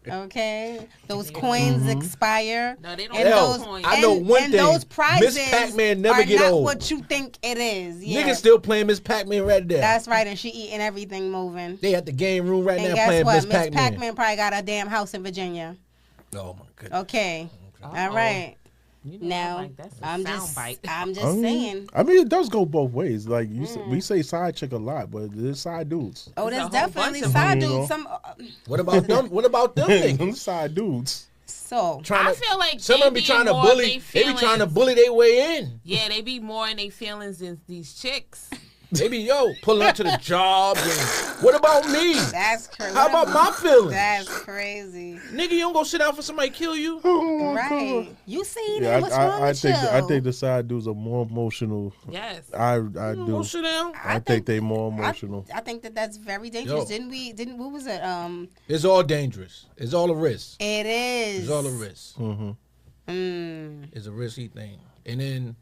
Okay, those coins expire. No, they don't And have those, coins. I know one and thing. those prizes Miss Pac-Man never are get not old. what you think it is. Yeah. Niggas still playing Miss Pac-Man right there. That's right, and she eating everything moving. They at the game room right And now guess playing what? Miss Miss Pac-Man. Pac-Man probably got a damn house in Virginia. Oh my goodness. Okay, all Uh-oh. right. You know, Now like, that's a I'm soundbite. just saying. I mean, it does go both ways. Like we say side chick a lot, but there's side dudes. Oh, There's there's a whole definitely bunch of side them, you know. dudes. Some What about them? What about them niggas? Them side dudes. so Trying I to- feel like some they of them be trying to more bully. they They be trying to feelings. bully their way in. Yeah, they be more in their feelings than these chicks. They be pulling up to the job. And, what about me? that's crazy. How about my feelings? That's crazy. Nigga, you don't go sit down for somebody to kill you. Right. You see Yeah, that? What's wrong I with think you? I think the side dudes are more emotional. Yes. I You don't do. go sit down. I think they more emotional. I think that's very dangerous. Yo. What was it? It's all dangerous. It's all a risk. It is. It's all a risk. It's a risky thing. And then,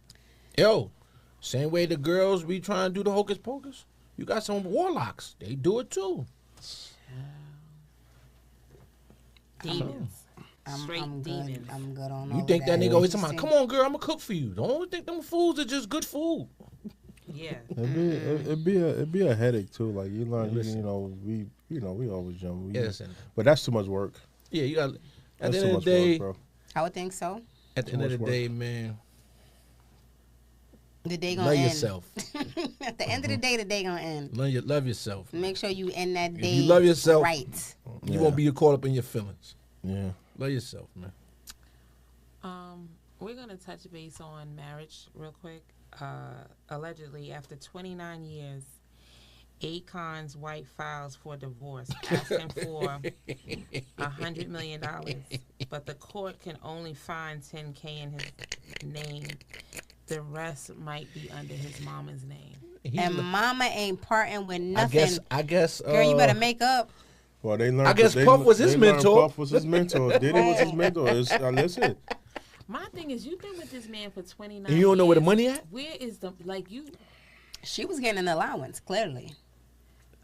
same way the girls be trying to do the hocus pocus. You got some warlocks. They do it too. Demons. Straight I'm demons. good. I'm good on all You think of that nigga always talking Interesting. about, come on, girl, I'm going to cook for you. Don't think them foods are just good food. Yeah. It'd be a headache too. Like you learn, Listen. we always young. Yeah, listen. But that's too much work. Yeah, you got, at That's the too end of much the day, work, bro. I would think so. at the end of the much work. day, man, The day gonna love end. yourself. At the end of the day, the day gonna end. Love yourself. Make sure you end that day. you love yourself- right. You won't be caught up in your feelings. Yeah. Love yourself, man. We're gonna touch base on marriage real quick. Allegedly, after 29 years Akon's wife files for divorce, asking for $100 million, but the court can only find $10K in his name. The rest might be under his mama's name. And mama ain't parting with nothing. I guess. Girl, you better make up. Well, they learned. I guess Puff was his mentor. Puff was his mentor. Diddy was his mentor. Listen. My thing is, you've been with this man for 29 And you don't know where the years. money at? Where is the, like, you, She was getting an allowance, clearly.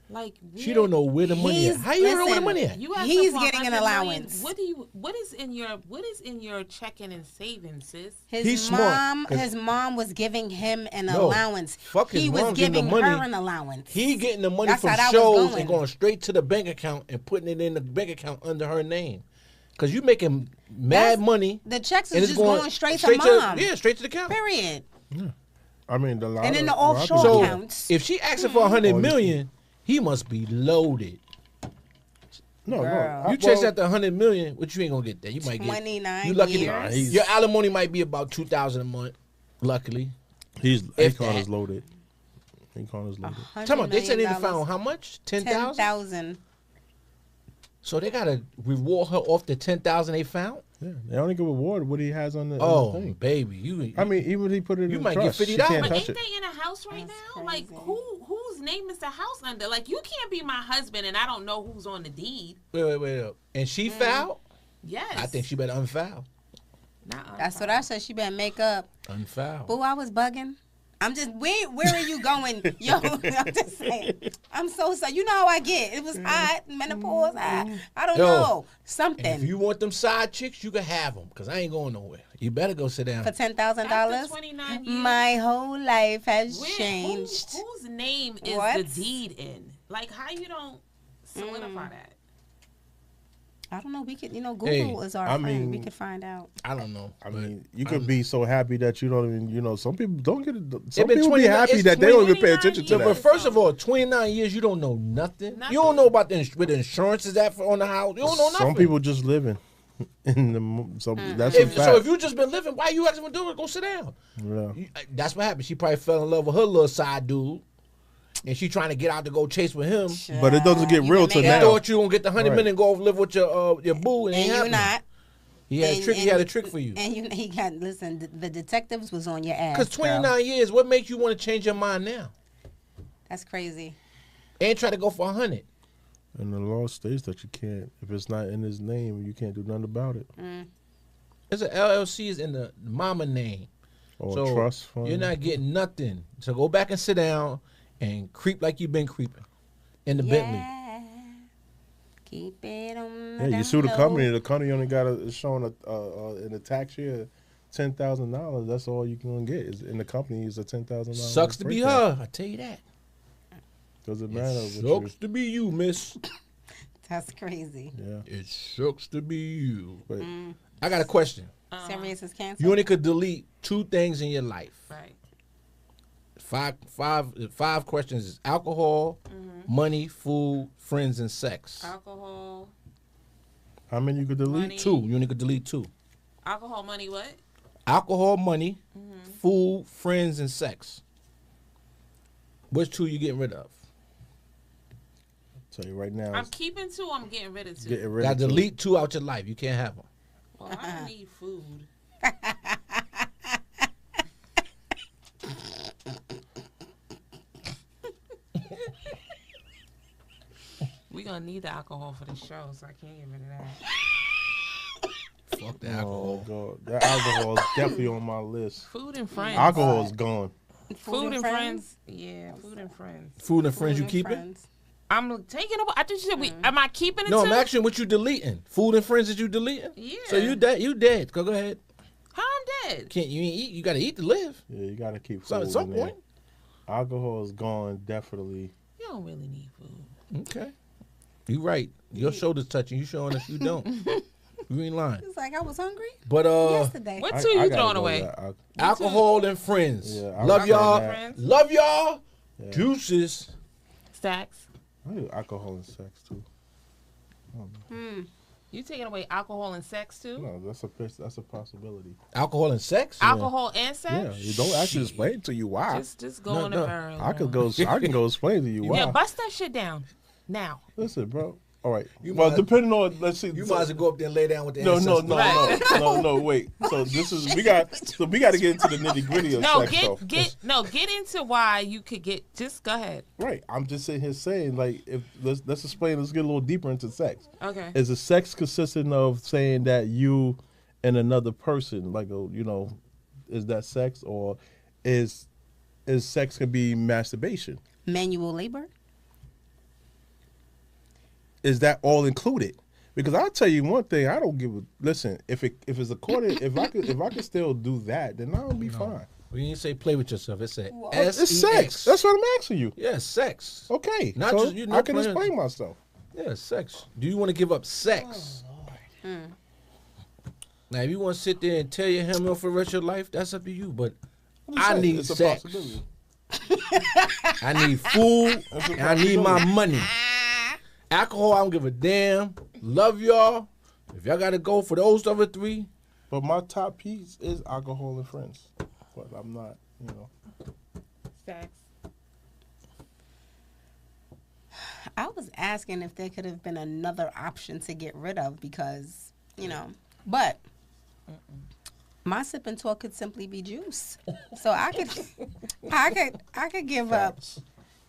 like, She don't know where the money at. He's- How you don't know where the listen, money at? You asked He's her for getting an 100 million. allowance. What is in your checking and savings, sis? His He's mom, smart, 'cause- his mom was giving him an No, allowance. fuck his He was mom getting the giving money. her an allowance. He getting the money That's from how that was shows going. and going straight to the bank account and putting it in the bank account under her name. Because you making mad money. The checks and is it's just going straight to mom. Yeah, straight to the account. Period. I mean, And then the offshore So accounts. if she asking for $100 million, he must be loaded. No, Girl. no. You chase after $100 million, but you ain't gonna get that. You might get 29 You lucky. years. Your alimony might be about $2,000 a month. Luckily, He's If Akon that. is loaded. Akon is loaded. tell me, they said they $100 found how much? 10,000. 10,000. So they gotta reward her off the 10,000 they found. Yeah, they only give award what he has on the, Oh, on the thing. baby, you. I mean, even if he put it You in might the get trust, she $50. can't But touch ain't it. they in a house right That's now? Like, crazy. whose name is the house under? Like, you can't be my husband and I don't know who's on the deed. Wait up. And she filed? Yes. I think she better unfile. That's what I said. She better make up. Unfile. Boo, I was bugging. I'm just, where are you going? Yo, I'm just saying. I'm so sorry. You know how I get. It was hot, menopause. I don't Yo, know. And Something. if you want them side chicks, you can have them, because I ain't going nowhere. You better go sit down. For $10,000? After 29 years. My whole life has Where- changed. Whose name is What? the deed in? Like, how you don't solidify that? I don't know. We could, Google Hey, is our I friend. We mean- could find out. I don't know. I but mean, you could be so happy that you don't even, some people don't get it. Some been people 20 be happy it's that they don't even pay 29 attention to Yeah, years. but that. first of all, 29 years, you don't know nothing. Nothing. You don't know about where the insurance is at on the house. You don't know nothing. Some people just living in the. So that's a If, fact. so if you just been living, why you asking to do it? Go sit down. Yeah. That's what happened. She probably fell in love with her little side dude, and she trying to get out to go chase with him. But it doesn't get You real can till make And up. now. thought you gonna get the $100 million and go live with your boo, and, And ain't you happening. not. He had a And- trick. He and- had a trick for you. And he got, listen, the detectives was on your ass. Because 29 years, what makes you want to change your mind now? That's crazy. And try to go for 100. And the law states that you can't, if it's not in his name, you can't do nothing about it. It's an LLC is in the mama name. Or So trust fund. you're not getting nothing. So go back and sit down and creep like you've been creeping in the Bentley. Keep it on Yeah, you sue the company. The company only got it's showing in the tax year $10,000. That's all you can get. Is in the company is a $10,000. Sucks to be her. I tell you that. Doesn't matter. It What sucks to be you, miss. That's crazy. yeah, It sucks to be you. but I got a question. Serious as cancer. You only could delete 2 things in your life. Right. Five questions is alcohol, money, food, friends, and sex. Alcohol, how many you could delete? Money. 2. You only could delete 2. alcohol, money, what? Alcohol, money, food, friends, and sex. Which 2 you getting rid of? Tell you right now, I'm keeping 2. I'm getting rid of 2. getting rid Got of to two. delete 2 out your life. You can't have them. Well, I don't need food. We gonna need the alcohol for the show, so I can't get rid of that. Fuck the Oh alcohol. god, that alcohol is definitely on my list. Food and friends. Alcohol is gone. Food and friends. Yeah, food and friends. Food and friends, you keep it? I'm taking. I just said, am I keeping it? No, I'm too? asking what you deleting. Food and friends that you deleting? Yeah. So you dead. You dead. Go ahead. How I'm dead. Can't you ain't eat? You gotta eat to live. Yeah, you gotta keep food So at some in there. point. Alcohol is gone, definitely. You don't really need food. Okay. You right. Your shoulder's touching. You showing us you don't. You ain't lying. It's like I was hungry But yesterday. What I- 2 I you gotta throwing go away? with that. alcohol and friends. Yeah, I Love was y'all. saying Friends. Love y'all. Yeah. Deuces. Stacks. I do alcohol and sex too. You taking away alcohol and sex too? No, that's a possibility. Alcohol and sex? Alcohol and sex? Yeah, you don't actually explain to you why. Just go on the barrel. I can go explain to you why. Yeah, bust that shit down now. Listen, bro. All right. might- Depending on, let's see. You might as well go up there and lay down with the No, ancestors. no. Wait. So we got to get into the nitty gritty of No, sex. get into why you could get. Just go ahead. Right. I'm just sitting here saying, like, if let's explain. Let's get a little deeper into sex. Okay. Is the sex consistent of saying that you and another person, like, is that sex, or is sex can be masturbation? Manual labor. Is that all included? Because I'll tell you one thing, I don't give a listen. If it's according, if I could still do that, then I'll be fine. We didn't say play with yourself. It said It's sex. That's what I'm asking you. Yeah, sex. Okay, Not so just- you know, I can playing- explain myself. Yeah, sex. Do you want to give up sex? Now, if you want to sit there and tear your hammer off for the rest of your life, that's up to you. But I saying, need it's a sex. possibility. I need food. And I need my money. Alcohol, I don't give a damn. Love y'all. If y'all got to go for those other three, But my top piece is alcohol and friends. But I'm not, Sex. I was asking if there could have been another option to get rid of because, but my sip and talk could simply be juice. So I could give up.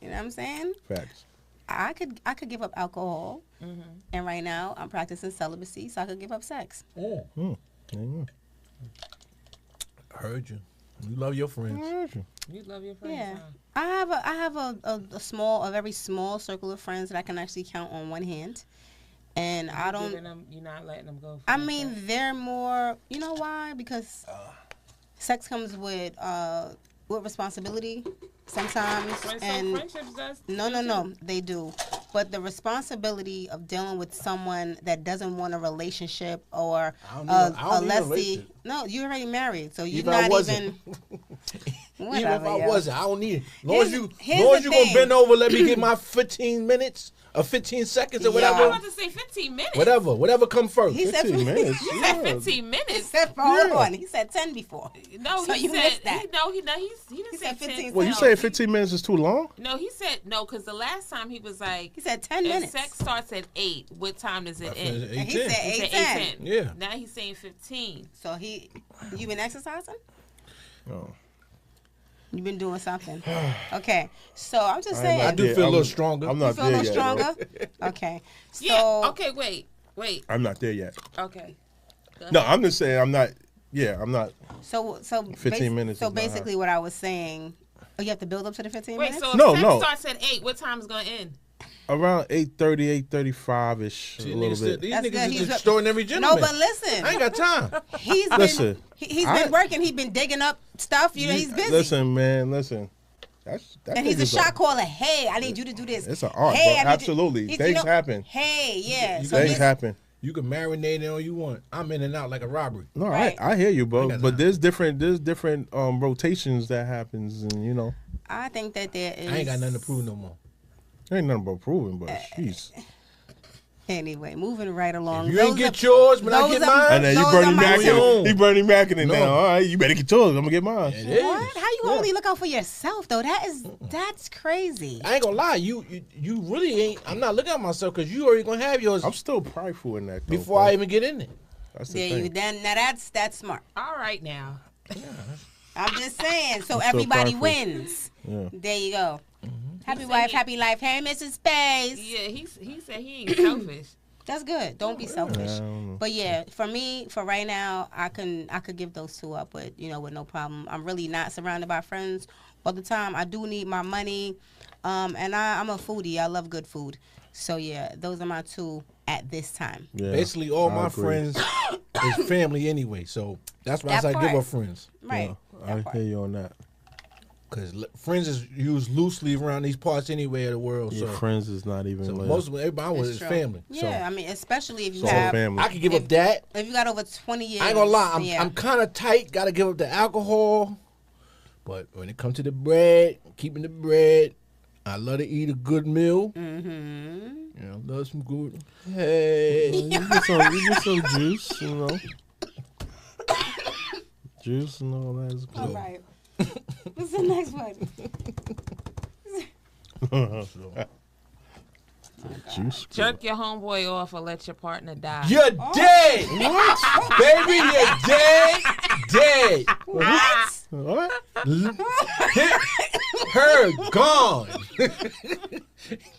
You know what I'm saying? Facts. I could give up alcohol, and right now I'm practicing celibacy, so I could give up sex. Amen. I heard you. You love your friends. You love your friends. Yeah, Huh? I have a very small circle of friends that I can actually count on one hand, and I don't. You're not letting them go. I mean, they're more. You know why? Because sex comes with responsibility sometimes, and friendships does. no, they do. But the responsibility of dealing with someone that doesn't want a relationship or I don't need a lessee. relationship. No, you're already married, so you're Even if I not wasn't. even. Even Whatever, if I yo. wasn't, I don't need it. Long as Here's you gonna the bend thing. over, let me get my 15 minutes or 15 seconds or Yeah. I'm whatever. about to say 15 minutes. Whatever come first. He said 15 minutes. You yeah. said 15 He minutes. said, hold on. He said 10 before. No, So he you said missed that. he didn't He say said 10. 15 Well, you say 15 minutes is too long? No, he said no because the last time he was like, He said 10 if minutes. sex starts at 8, what time does it end? And he said He said 8:10. 8:10. Yeah. Now he's saying 15. So you been exercising? No. You been doing something? Okay. So I'm just I saying. ain't I do there. feel a I'm- little stronger. I'm You not feel a there little yet. bro. stronger? Okay. So Yeah. Okay. Wait. I'm not there yet. Okay. No, I'm just saying I'm not. Yeah, I'm not. So 15 minutes So is not basically, what I was saying. Oh, you have to build up to the 15 Wait. minutes. So if No, sex no. starts at 8, what time is gonna end? Around 8:30, 8:35 ish, a These little niggas, bit. these That's niggas good. is He's- extraordinary No, gentlemen. but listen. I ain't got time. He's Listen, he's been working. He's been digging up stuff. He's busy. Listen, man, listen. That And he's a nigga's shot caller. Hey, I need you to do this. It's an art, hey, bro. I need you- Absolutely. he's- Things happen. Hey, yeah. So Things he's, happen. You can marinate it all you want. I'm in and out like a robbery. No, Right. I hear you, I bro. got But time. there's different rotations that happens, and I think that there is. I ain't got nothing to prove no more. ain't nothing about proving. But jeez, Anyway, moving right along. You ain't Those get are- yours, but I those get are- mine. and then you those Bernie are my Mackin. two. He Bernie Mackin it No. now. All right, you better get yours. I'm gonna get mine. It is. What? How you gonna only look out for yourself though? That's crazy. I ain't gonna lie. You really ain't. I'm not looking at myself because you already gonna have yours I'm still prideful in that. Though, before bro. I even get in it. That's the There thing. you then now that's smart. All right now. I'm just saying. So I'm so everybody prideful. wins. Yeah. There you go. Happy He wife, said he- happy life. Hey, Mrs. Space. Yeah, he said he ain't selfish. That's good. Don't be selfish. I don't know. But yeah, for me, for right now, I could give those two up with with no problem. I'm really not surrounded by friends all the time. I do need my money, and I'm a foodie. I love good food. So yeah, those are my two at this time. Yeah, Basically, all I my agree. friends is family anyway. So that's why I That say give part. up friends. Right. Yeah, That part. I hear you on that. Because friends is used loosely around these parts anyway of the world. Your So, friends is not even. so like, most of everybody was It's is true. family. Yeah, I mean, especially if you it's all have family. So I can give up that. if you got over 20 years. I ain't gonna lie. yeah. I'm kind of tight. Got to give up the alcohol. But when it comes to the bread, keeping the bread, I love to eat a good meal. Mm-hmm. You know, love some good. Hey. You get some juice, you know. Juice and all that is good. All right. What's the next one? Juice. Jerk your homeboy off or let your partner die. You're dead. What? Baby, you're dead. Dead. What? Hit her gone.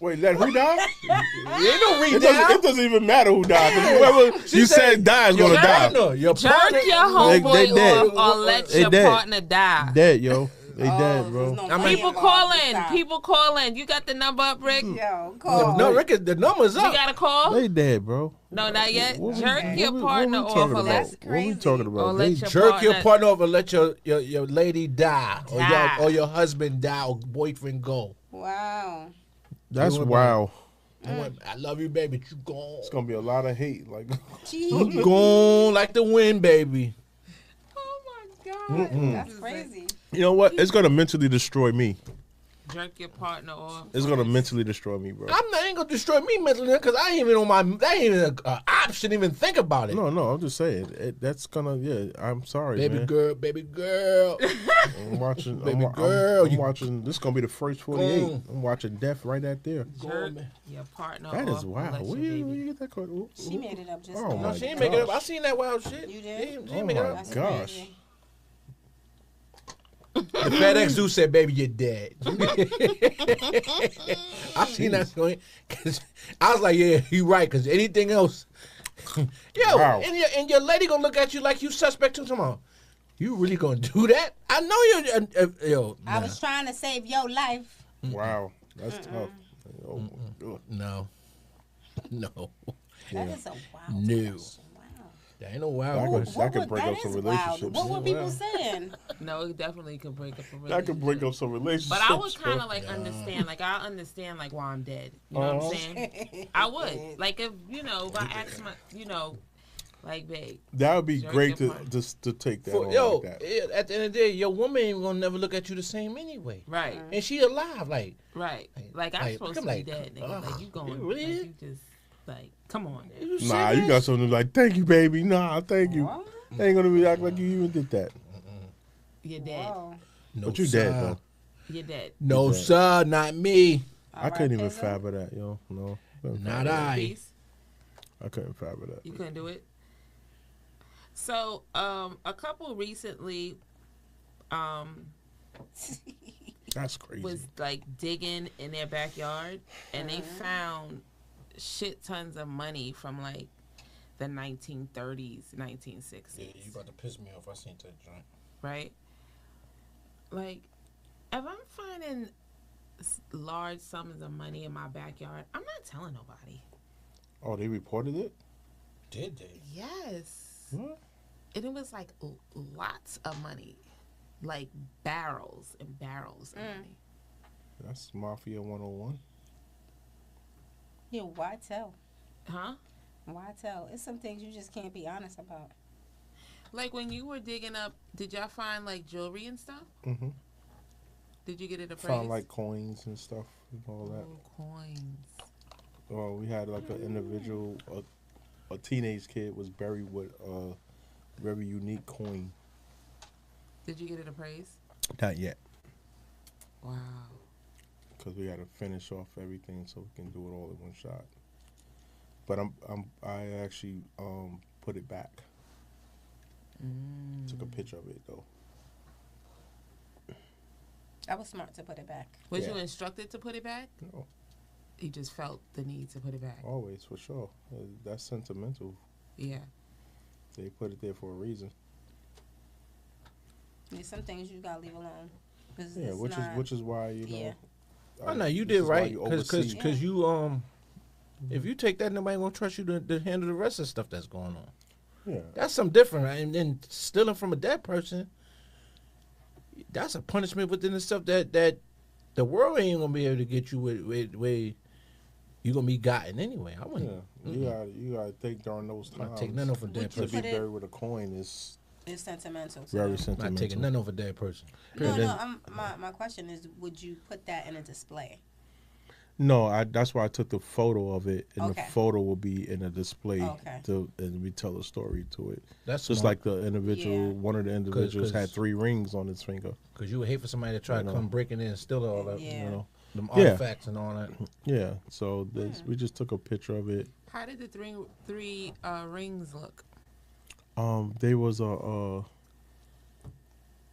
Wait, let who die? Ain't no read It doesn't even matter who died. 'Cause whoever you said die is gonna die. Your Jerk partner, your homeboy dead. off or let They your dead. partner die. Dead, yo. They dead, bro. People calling. People calling. You got the number up, Rick? Yo, call. No, Rick, the number's You up. got a call? They dead, bro. No, not yet. What we- Jerk your what we partner off talking or about? let What we talking or about? let They your Jerk your partner- partner over and let your lady die. Die. Or your husband die or boyfriend go. Wow. That's Doing wow. I love you, baby, but you gone. It's gonna be a lot of hate. Like, You gone like the wind, baby. Oh my God. That's crazy. you know what? It's gonna mentally destroy me. Jerk your partner off. It's gonna mentally destroy me, bro. Ain't gonna destroy me mentally because I ain't even on my. That ain't even an option. Even think about it. No, I'm just saying. That's gonna. Yeah, I'm sorry, Baby man. girl, baby girl. I'm watching. Baby I'm girl, I'm you- watching. This is gonna be the first 48. Gone. I'm watching death right out there. Jerk your partner That off is or wow. let Where your you baby. get that card? She made it up just Oh, now. No, my she ain't making it up. I gosh. seen that wild shit. You did? She Oh ain't making it my up. That's gosh. crazy. The FedEx dude said, "Baby, you're dead." I seen that going because I was like, "Yeah, you right." Because anything else, yo, Wow. and your lady gonna look at you like you suspect too tomorrow. You really gonna do that? I know you're, yo. I was trying to save your life. Wow, that's tough. Oh, God. No, no, That is a wild No. question. Wow. that ain't no wild question. That could break up some wild. relationships. What were people saying? No, it definitely could break up a relationship. That could break up some relationships. But I would kind bro. of like understand, like I understand, like why I'm dead. You know what I'm saying? I would, like if if I ask my, like babe, That would be Jerk great your to partner. just to take that For, on yo, like that. at the end of the day, your woman ain't gonna never look at you the same anyway. right, And she alive, like right, like I'm like, supposed I'm to be like, dead, nigga. Like you going, you really like is? you just, like come on, man. you Nah, you serious? got something like, thank you, baby. Nah, thank you. What? They ain't gonna be act like you even did that. You're dead. Whoa. No, But you sir. dead though. You're dead. No, You dead. sir, not me. I couldn't even Pizza? fathom that, yo. No, couldn't Not fathom that. I. Peace. I couldn't fathom that. You couldn't do it. So, a couple recently, That's crazy. was like digging in their backyard and they found shit tons of money from like the 1930s, 1960s, about to piss me off. I seen that joint. right? Like, if I'm finding large sums of money in my backyard, I'm not telling nobody. Oh, they reported it? Did they? Yes. What? And it was like lots of money, like barrels and barrels of money. That's Mafia 101. Yeah, why tell? Huh? Why tell? It's some things you just can't be honest about. Like when you were digging up, did y'all find like jewelry and stuff? Mm-hmm. Did you get it appraised? Found like coins and stuff and all that. Coins. Oh, we had like an individual, a teenage kid was buried with a very unique coin. Did you get it appraised? Not yet, Wow. because we got to finish off everything so we can do it all in one shot. But I actually put it back. Took a picture of it though. I was smart to put it back. Was Yeah. you instructed to put it back? No, You just felt the need to put it back. always for sure. That's sentimental. Yeah. They put it there for a reason. There's some things you gotta leave alone. 'Cause Yeah, it's not- which is why you know. Yeah. Oh no, you this did is why right. you Because oversee. you if you take that, nobody gonna trust you to handle the rest of the stuff that's going on. Yeah, That's something different, right? And then stealing from a dead person, that's a punishment within the stuff that the world ain't gonna be able to get you with you gonna be gotten anyway. I yeah. wouldn't. You gotta think during those I'm not times. taking nothing off a dead Would you To be person. put it- buried with a coin is It's sentimental. To very them. I'm sentimental. not taking nothing off a dead person. No, Then- no. My question is, would you put that in a display? No, that's why I took the photo of it, and Okay. the photo will be in a display Okay. and we tell a story to it. That's Just smart. like the individual, Yeah. one of the individuals 'cause- had 3 rings on his finger. Because you would hate for somebody to try You to know. come breaking in and steal all that, Yeah. You know, them Yeah. artifacts and all that. yeah. So we just took a picture of it. How did the three rings look? There was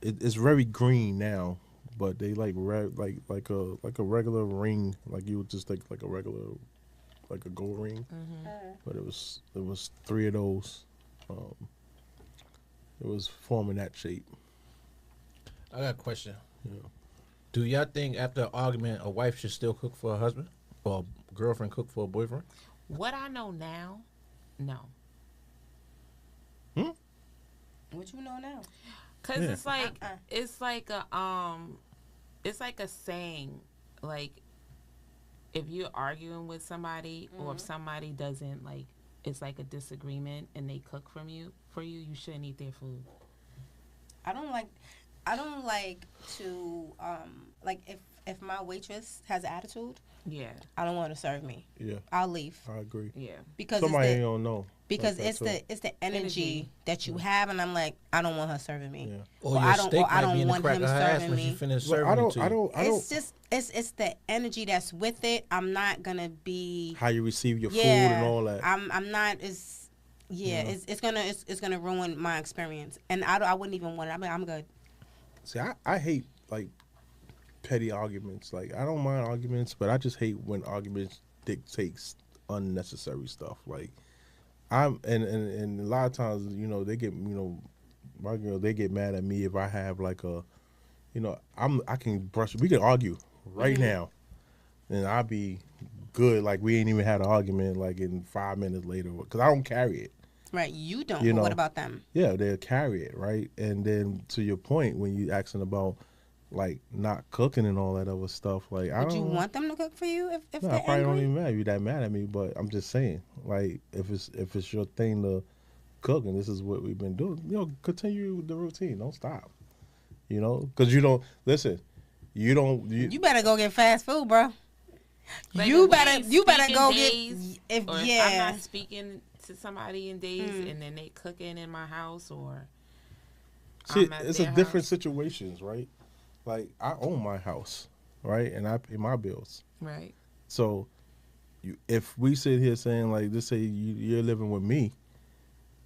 it's very green now, but they like like a regular ring, like you would just think like a regular, like a gold ring. But it was 3 of those. It was forming that shape. I got a question. Yeah. Do y'all think after an argument, a wife should still cook for a husband? Or a girlfriend cook for a boyfriend? What I know now, no. What you know now? Cause Yeah. it's like a saying, like if you're arguing with somebody or if somebody doesn't like, it's like a disagreement and they cook for you, you shouldn't eat their food. I don't like to like if my waitress has attitude, Yeah, I don't want to serve me. Yeah, I'll leave I agree. yeah. because Somebody it's ain't the, don't know. because Like it's that, the energy Energy. that you have, and I'm like, I don't want her serving me. Yeah. Or Or your I don't- steak or I might be don't in the want crack him of her ass serving when she me. finished Well, serving I it don't. to you. I don't. It's just it's the energy that's with it. I'm not gonna be How you receive your food and all that. I'm not as it's gonna ruin my experience, and I wouldn't even want it. I'm good. See, I hate like petty arguments. Like I don't mind arguments, but I just hate when arguments dictates unnecessary stuff. Like and a lot of times, they get my girl, they get mad at me if I have like a, I can brush. We can argue right now, and I'll be good. Like we ain't even had an argument like in 5 minutes later because I don't carry it. Right, you don't. You But know. what about them? Yeah, they'll carry it, right? And then to your point, when you asking about like not cooking and all that other stuff, like I Would don't you want them to cook for you if No, I they're probably don't angry? even mad you that mad at me, but I'm just saying, like if it's your thing to cook and this is what we've been doing, continue the routine. Don't stop. Because you don't listen. You don't. You better go get fast food, bro. Like, you if we better ain't go speaking get days, or if I'm not speaking to somebody in days and then they cooking in my house or See, I'm at it's their a different house. situations, right? Like I own my house, right, and I pay my bills. Right. So, if we sit here saying like, let's say you're living with me,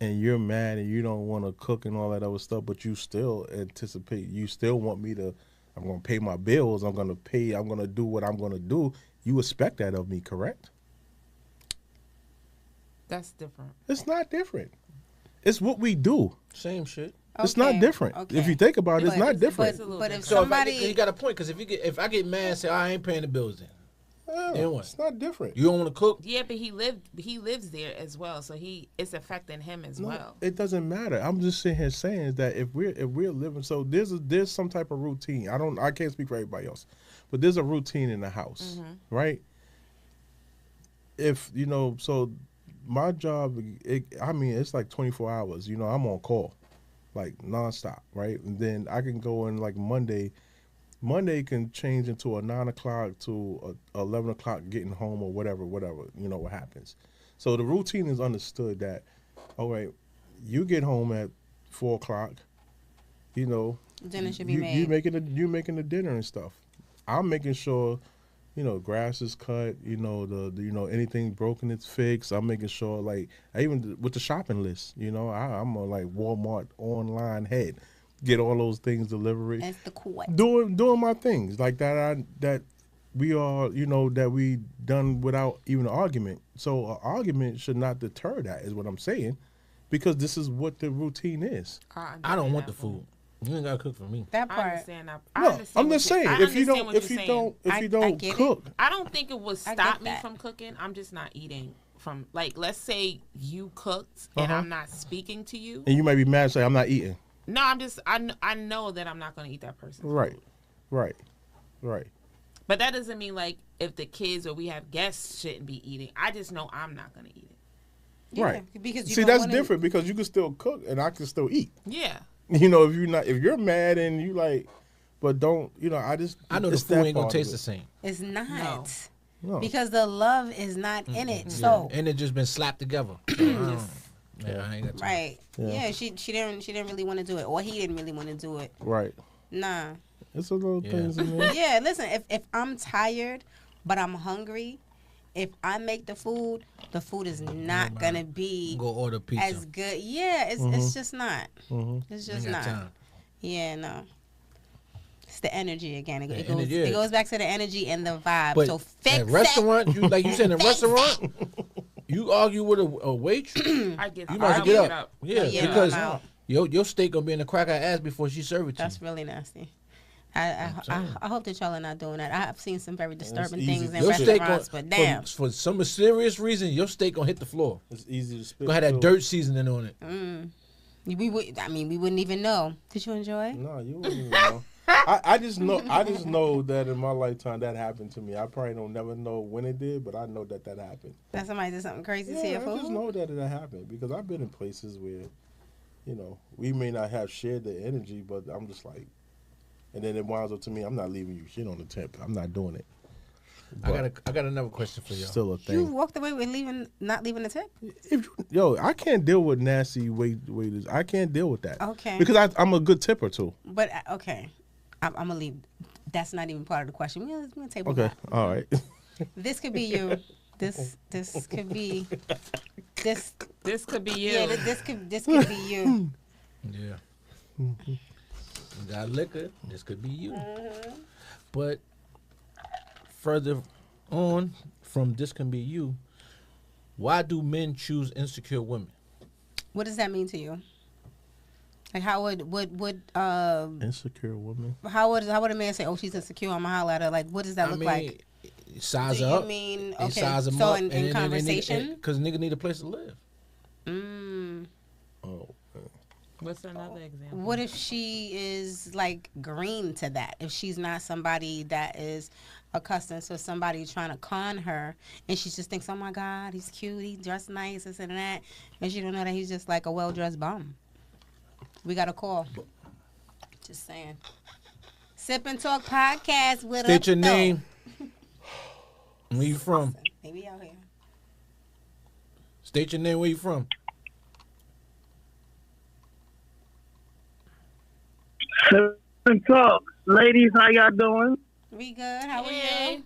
and you're mad and you don't want to cook and all that other stuff, but you still anticipate, you still want me to, I'm going to pay my bills, I'm going to pay, I'm going to do what I'm going to do. You expect that of me, correct? That's different. It's not different. It's what we do. Same shit. It's not different. If you think about it, it's But- not different. But if So somebody you got a point, because if I get mad and say I ain't paying the bills, then Yeah, what? it's not different. you don't want to cook. Yeah, but he lives there as well, so it's affecting him as No, well. it doesn't matter. I'm just sitting here saying that if we're living, so there's some type of routine. I can't speak for everybody else, but there's a routine in the house, right? If so my job, it's like 24 hours. I'm on call, like nonstop, right? And then I can go in like Monday can change into a 9 o'clock to a 11 o'clock getting home or whatever, what happens. So the routine is understood that, all right, you get home at 4 o'clock, dinner should be you made. you making the dinner and stuff. I'm making sure, grass is cut, anything broken it's fixed. I'm making sure, like, I even with the shopping list, I'm a like Walmart online head. Get all those things delivered. That's the quest. Doing my things like that. That we are, that we done without even an argument. So an argument should not deter that, is what I'm saying, because this is what the routine is. I don't want the food. You ain't gotta cook for me. That I part. understand that. No, I'm just saying, if you don't I get it. cook, I don't think it would I stop get me that. from cooking. I'm just not eating from, like, let's say you cooked and I'm not speaking to you. and you might be mad and say I'm not eating. No, I know that I'm not going to eat that person's Right, food. right. But that doesn't mean, like, if the kids or we have guests shouldn't be eating. I just know I'm not going to eat it. Yeah, Right. Because you See, don't that's wanna- different because you can still cook and I can still eat. Yeah. If you're mad and you like, but don't, I just. I know the it's food that ain't gonna part of taste it. the same. It's not. No. No. because the love is not in it. So and it just been slapped together. Yeah, I ain't got time. right, Yeah. yeah, she didn't really want to do it, or he didn't really want to do it. Right. Nah. It's a little Yeah. things in there. Yeah, listen, if I'm tired but I'm hungry, if I make the food is not gonna be Go order pizza. as good. Yeah, it's just not. It's just Ain't got not. time. Yeah, no. It's the energy again. It energy, yeah. goes back to the energy and the vibe. But so fix at restaurant, you like you said in a Fix restaurant, you argue with a waitress, I get. you might I'll get get up. Yeah, Yeah, because I'm out. your steak gonna be in the crack of her ass before she serve it to you. That's really nasty. I hope that y'all are not doing that. I've seen some very disturbing easy things to in Your steak restaurants, gonna, but damn. for some mysterious reason, your steak gonna hit the floor. It's easy to spit. Gonna have that too. dirt seasoning on it. We wouldn't even know. Did you enjoy? No, you wouldn't even know. I just know that in my lifetime that happened to me. I probably don't never know when it did, but I know that happened. That somebody did something crazy to Yeah, your I food? just know that it happened because I've been in places where, we may not have shared the energy, but I'm just like, and then it winds up to me, I'm not leaving you shit on the tip. I'm not doing it. I got another question for y'all. Still a thing. You walked away with not leaving the tip? I can't deal with nasty waiters. I can't deal with that. Okay. Because I'm a good tipper too. But okay, I'm gonna leave. That's not even part of the question. We're gonna table Okay. that. All right. This could be you. This could be this. This could be you. Yeah, this could be you. Yeah. You got liquor. This could be you. But further on from this can be you, why do men choose insecure women? What does that mean to you? Like how would Insecure woman. how would a man say, oh, she's insecure, I'm gonna holler at her? Like what does that look like? Size Do her you up. mean and okay? size 'em So up, in conversation, because nigga need a place to live. Oh. What's another example? what if she is like green to that? If she's not somebody that is accustomed to somebody trying to con her, and she just thinks, oh my God, he's cute, he dressed nice, this and that, and she don't know that he's just like a well dressed bum. We got a call. Just saying. Sip and Talk podcast with State your name. Where you from? Maybe out here. State your name. Where you from? Sip Talk. Ladies, how y'all doing? We good. How are you?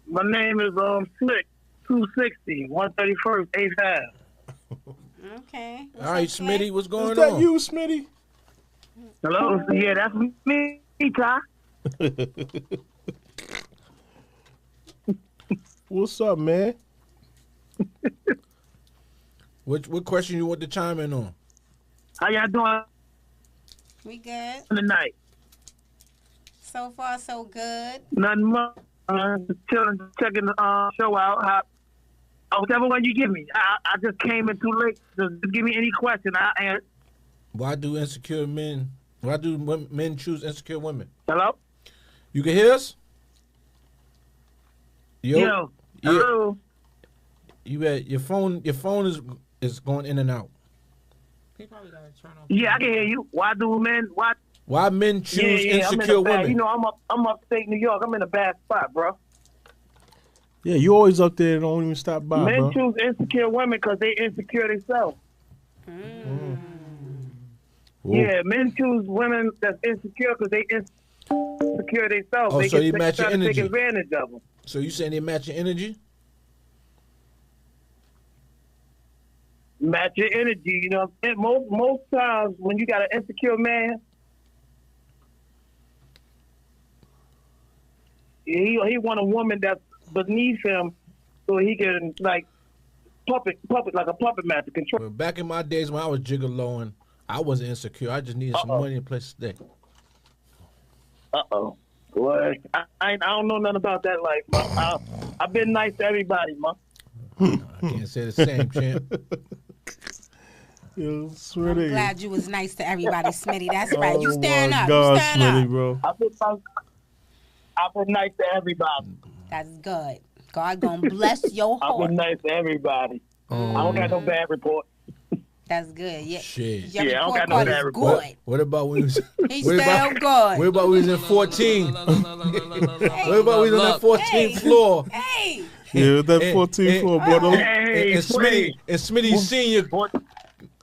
My name is Slick 260 131st 8th Ave. Okay. What's All right, up, Slay? Smitty, what's going Is that on? you, Smitty? Hello? Yeah, that's me, Ty. What's up, man? What question you want to chime in on? How y'all doing We good. tonight? So far, so good. Nothing much. Just chilling, checking the show out. Whichever one you give me. I just came in too late. Just give me any question. I answer. Why do men choose insecure women? Hello? You can hear us? Yo. Yeah. Hello? You at your phone is going in and out. He probably gotta turn off. Yeah, I can hear you. Why Men choose I'm in insecure a bad, women? You know, I'm upstate New York. I'm in a bad spot, bro. Yeah, you always up there and don't even stop by, Men bro. choose insecure women because they insecure themselves. Ooh. Yeah, men choose women that's insecure because they insecure themselves. Oh, they so can you match your try to take energy. advantage of them. So you saying they match your energy? Match your energy, you know. And most times when you got an insecure man, he want a woman that's beneath him so he can like puppet like a puppet master control. Well, back in my days when I was gigoloing, I wasn't insecure. I just needed some money and a place to stay. Boy, I don't know nothing about that life, man. I've been nice to everybody, man. I can't say the same, champ. Yo, I'm Smitty. glad you was nice to everybody, Smitty. That's right. You Oh stand my up. God, You stand Smitty, up. bro. I've been nice to everybody. That's good. God gonna bless your I've heart. been nice to everybody. I don't got no bad report. That's good. Yeah. Shit. Your Yeah, I don't report got no card bad is report. good. What about when we was? He's what still about, good. what about we was in 14? What about we was on the 14th Hey. floor? Hey. Yeah, that 14th floor, boy. Hey, And Smitty Senior 14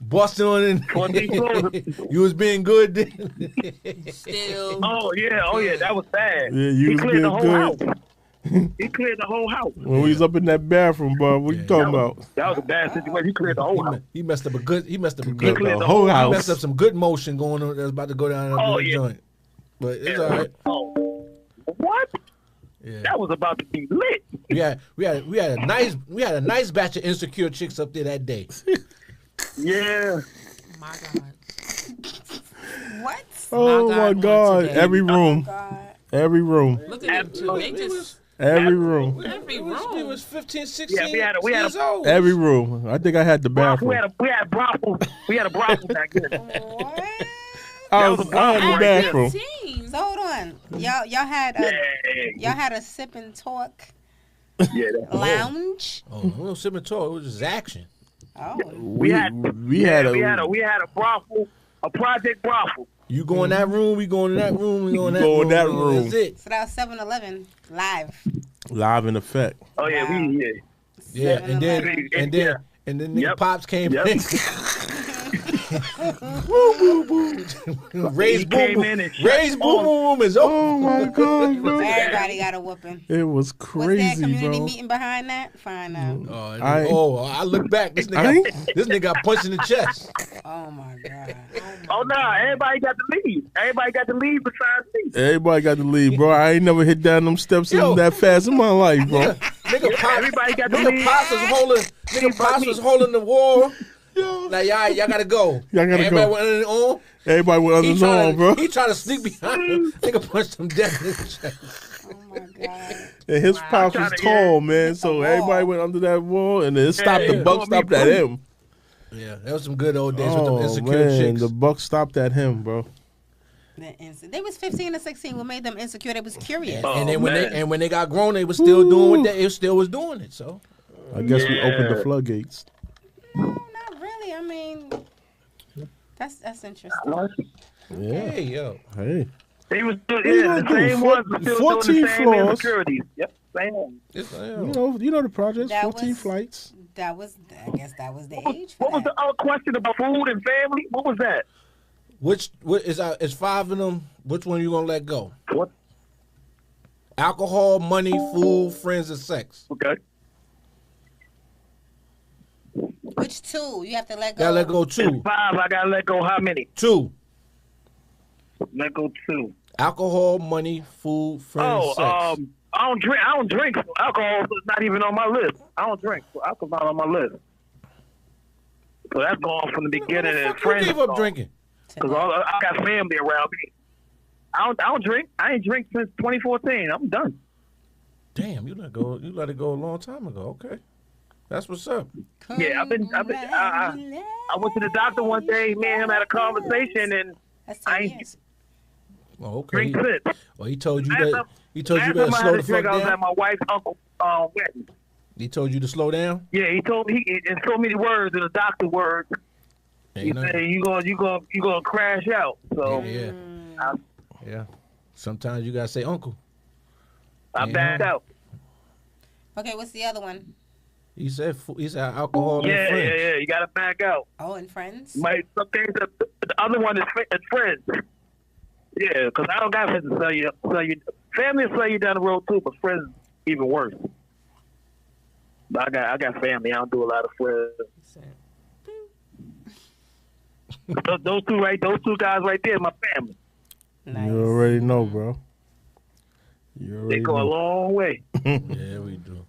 busting on in. 14 floors. You was being good then. Still. Oh yeah, that was bad. Yeah, you He was cleared being the whole good. house. He cleared the whole house. When we was up in that bathroom, bro, what you talking about? That was a bad situation. He cleared the whole house. He messed up a good. He messed up a The, good. cleared the the whole whole He house. messed up some good motion going on. That's about to go down Oh, the yeah. joint. But it's all right. Oh, what? Yeah. That was about to be lit. We had a nice batch of insecure chicks up there that day. Yeah. My God. What? Oh My my God, God! today. Every room, God. every room, Look at them two. They just every room, every We room. was 15, 16 Yeah, we had a- years old. every room. I think I had the We bathroom. had a brothel. We had a brothel back then. What? I was a had problem the right there. bathroom. Teens. So hold on. Y'all had a sip and talk Yeah. That, lounge. Oh, no sipping talk. It was just action. Oh. We had we had a brothel, a project brothel. You go in that room, we go in that room, we go in that Go room. in that room. That's it. So that was 7-Eleven live. live in effect. Oh yeah, Wow. Yeah, and then 7-Eleven. nigga Yep. Pops came Yep. in. Raise He boom came boom. in and shut Raise boom all- boom is Oh over. my God, bro! Everybody got a whooping. It was Was there a crazy, community bro. meeting behind that? Find out. I look back. This I ain't- nigga got punched in the chest. Oh my God. Oh no, everybody got to leave. Everybody got to leave besides me. Everybody got to leave, bro. I ain't never hit down them steps Yo. that fast in my life, bro. Nigga Pops, Everybody got to nigga leave. Pops was holding. Nigga Pops was holding the wall. Now y'all gotta go. Y'all gotta Everybody go. went under the arm. Everybody went under his arm, bro. He trying to sneak behind him. Nigga punched him dead in the chest. Oh my God. And his pops was Tryna- tall, man. So wall. everybody went under that wall, and it stopped. Yeah, The buck yeah. stopped at him. Yeah, that was some good old days with them Oh insecure man, chicks. the buck stopped at him, bro. They was 15 or 16. What made them insecure? They was curious. Oh, And then man. when they got grown, they was still doing what they still was doing it. So I guess we opened the Yeah. floodgates. No, not really. I mean, that's interesting. Yeah. hey yo, Hey. They was still, you yeah, gonna the do? same ones were still 14 doing the same floors. insecurities. Yep, same ones. You know the projects. That 14 was- flights. That was, I guess, that was the age for What was that. the other question about food and family? What was that? what is 5 of them? Which one you gonna let go? What? Alcohol, money, food, friends, and sex. Okay. Which two? You have to let go. Gotta let go It's 2. 5. I gotta let go. How many? 2. Let go 2. Alcohol, money, food, friends, sex. I don't drink. I don't drink. So alcohol is not even on my list. I don't drink. So alcohol's not on my list. So that's gone from the beginning. And Fuck you friends gave up drinking. because I got family around me. I don't drink. I ain't drink since 2014. I'm done. Damn, you let it go a long time ago. Okay, that's what's up. Yeah, I went to the doctor one day. Me and him had a conversation, and That's I 10 ain't years. Oh, okay. drink since. Well, he told you Last that. time- He told you last better time I slow had the a drink, fuck I was at down. my wife's uncle's wedding. He told you to slow down. Yeah, he told me in so many words, in the doctor words. He Ain't said nothing. you gonna crash out. So Yeah, yeah. Sometimes you gotta say uncle. I backed out. Okay, what's the other one? He said alcohol and Yeah, friends. yeah. You gotta back out. Oh, and friends? Some things. The other one is friends. Yeah, because I don't got friends to sell you. Family will sell you down the road too, but friends even worse. But I got family. I don't do a lot of friends. Those two guys right there, my family. Nice. You already know, bro. You They already go a know. long way. Yeah, we do.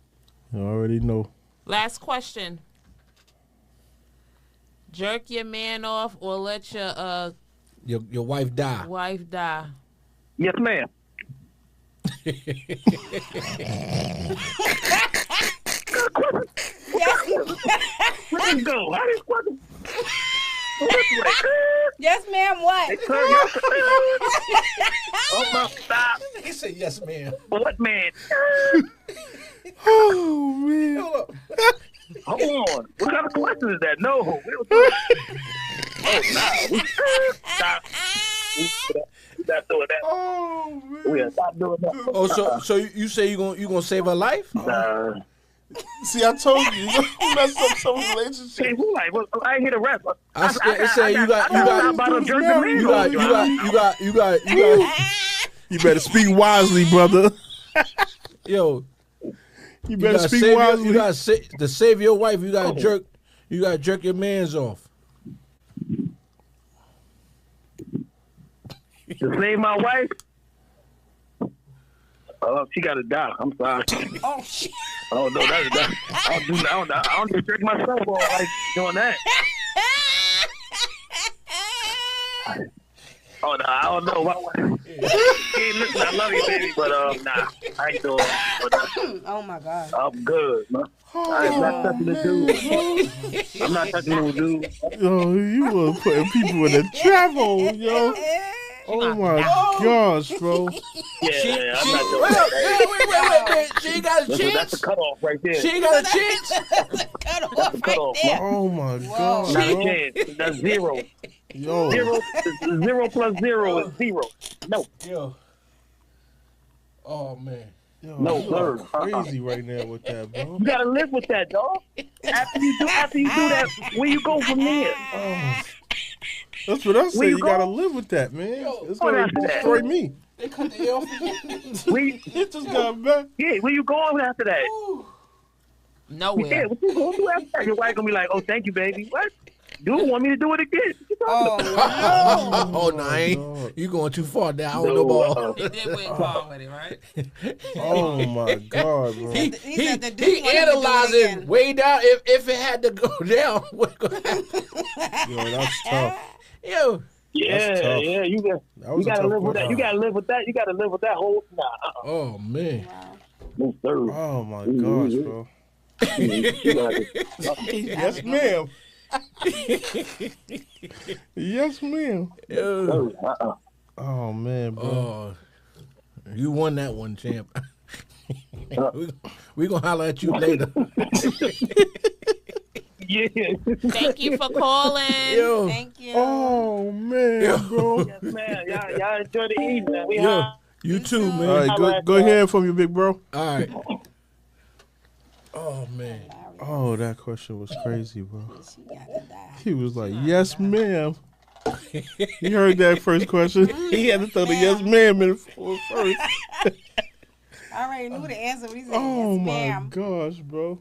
You already know. Last question. Jerk your man off or let your Your wife die. wife die? Yes, ma'am. Let's go. How this fucking? Yes, ma'am, what? Oh my! Stop! He said yes, man. What man? Oh man. Hold up. Hold on. What kind of question is that? No, we don't do that. Oh, nah. We're not doing that. Oh man. We are not doing that. Oh, so you say you gonna save her life? Nah. See, I told you, you messed up someone's Hey, relationship. who like? Well, I ain't hit a rap. It say you got You better speak wisely, brother. yo. You better speak wisely. You gotta to save your wife. You gotta jerk. You gotta jerk your man's off. To save my wife? She gotta die. I'm sorry. Oh shit. Oh no, that's that. I don't just trick myself off like doing that. Oh no, I don't know. Hey, listen, I love you, baby, but nah, I ain't doing it. Oh my god. I'm good, man. I'm not touching the dude. I'm not touching no dude. Yo, you were putting people in a trap hole, yo. Oh my gosh, bro. Yeah, I'm not doing that. Wait. She ain't got a chance. That's a cutoff right there. She ain't got a chance. Cut off That's a cutoff, right there. Oh my gosh, Not a bro. chance. That's zero. Yo. Zero plus zero is zero. No. Yo. Oh man. Yo, No, you sir. are crazy right now with that, bro. You gotta live with that, dog. After you do that, where you go from there? Oh. That's what I say. Where you You gotta go? live with that, man. It's what gonna after that? destroy me. They cut the off. Where you, It just got back. yeah, where you going after that? Yeah, Nowhere. what you gonna do after that? Your wife gonna be like, "Oh, thank you, baby." What? Dude want me to do it again? What you talking about? Oh no, I ain't. God. You going too far now. I don't know about. They did went far with it, right? Oh my god, bro. He said the dude he wanted to do it analyzing again. way down. If it had to go down, what go- Yo, that's tough. yo. That's tough. Yeah, you That was a gotta tough live with that. one. You gotta live with that. You gotta live with that whole. Nah, Oh man. no, sir. Oh my gosh, bro. You gotta- Yes, ma'am. Yes, ma'am. Yo. Oh man, bro. Oh, you won that one, champ. we gonna holler at you later. Yeah. Thank you for calling. Yo. Thank you. Oh man, bro. Yes, man. Y'all enjoy the evening. We Yo. high. You too, All man. right, go ahead from you, big bro. All right. Oh man. Oh, that question was crazy, bro. She gotta die. He was like, "Yes, ma'am." You heard that first question? He had to throw the "yes, ma'am" in first. I already knew the answer. But he said, Oh yes, my ma'am. gosh, bro.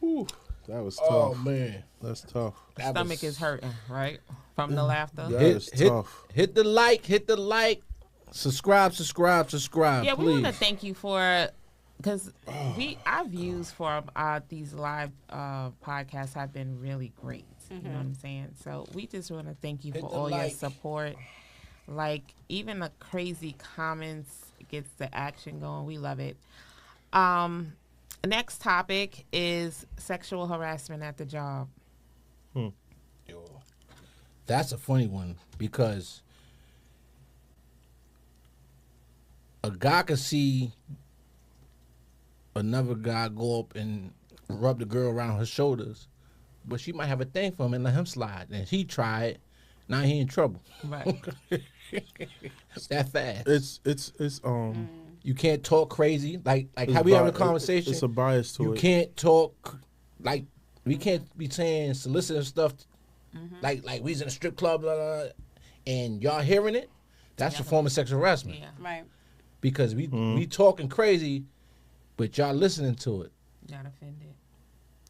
Whew, that was tough. Oh man. That's tough. That Stomach was- is hurting, right? From the laughter. That is tough. Hit the like. Subscribe, Yeah, we please. want to thank you for, because our views for these live podcasts have been really great. You know what I'm saying? So we just want to thank you Hit for the all your like. support. Like, even the crazy comments gets the action going. We love it. Next topic is sexual harassment at the job. That's a funny one because a guy could see another guy go up and rub the girl around her shoulders, but she might have a thing for him and let him slide. And he tried. Now he in trouble. Right. It's that fast. It's You can't talk crazy like it's how we having a bi- conversation. It's a bias to You it. can't talk like we can't be saying soliciting stuff like we's in a strip club blah, blah, blah, and y'all hearing it. That's a form of sexual harassment Yeah. Right. because we talking crazy, but y'all listening to it. Not offended.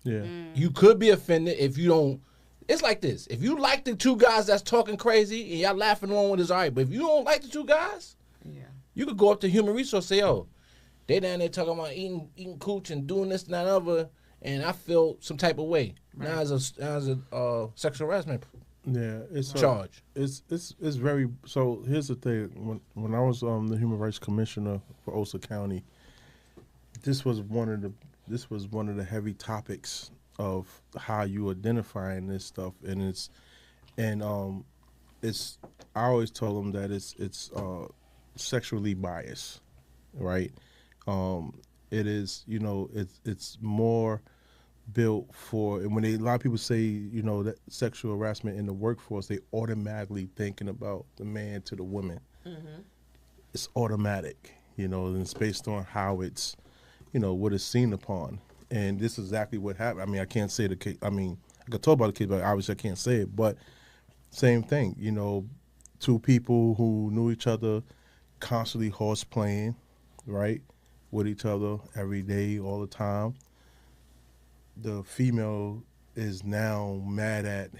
Yeah. You could be offended if you don't. It's like this: if you like the two guys that's talking crazy and y'all laughing along with, it's all right. But if you don't like the two guys, Yeah. you could go up to human resource and say, "Yo, they down there talking about eating cooch and doing this and that and other," and I feel some type of way. Right. Now as a sexual harassment Yeah. It's charge. It's very. So here's the thing. When I was the Human Rights Commissioner for Osa County, this was one of the heavy topics of how you identifying this stuff, and it's I always told them that it's sexually biased, right? It is, it's more built for, and when a lot of people say, you know, that sexual harassment in the workforce, they automatically thinking about the man to the woman. It's automatic, you know, and it's based on how it's, you know, what it's seen upon. And this is exactly what happened. I mean, I can't say the case. I mean, I could talk about the case, but obviously I can't say it. But same thing, you know, two people who knew each other, constantly horse playing, right, with each other every day, all the time. The female is now mad at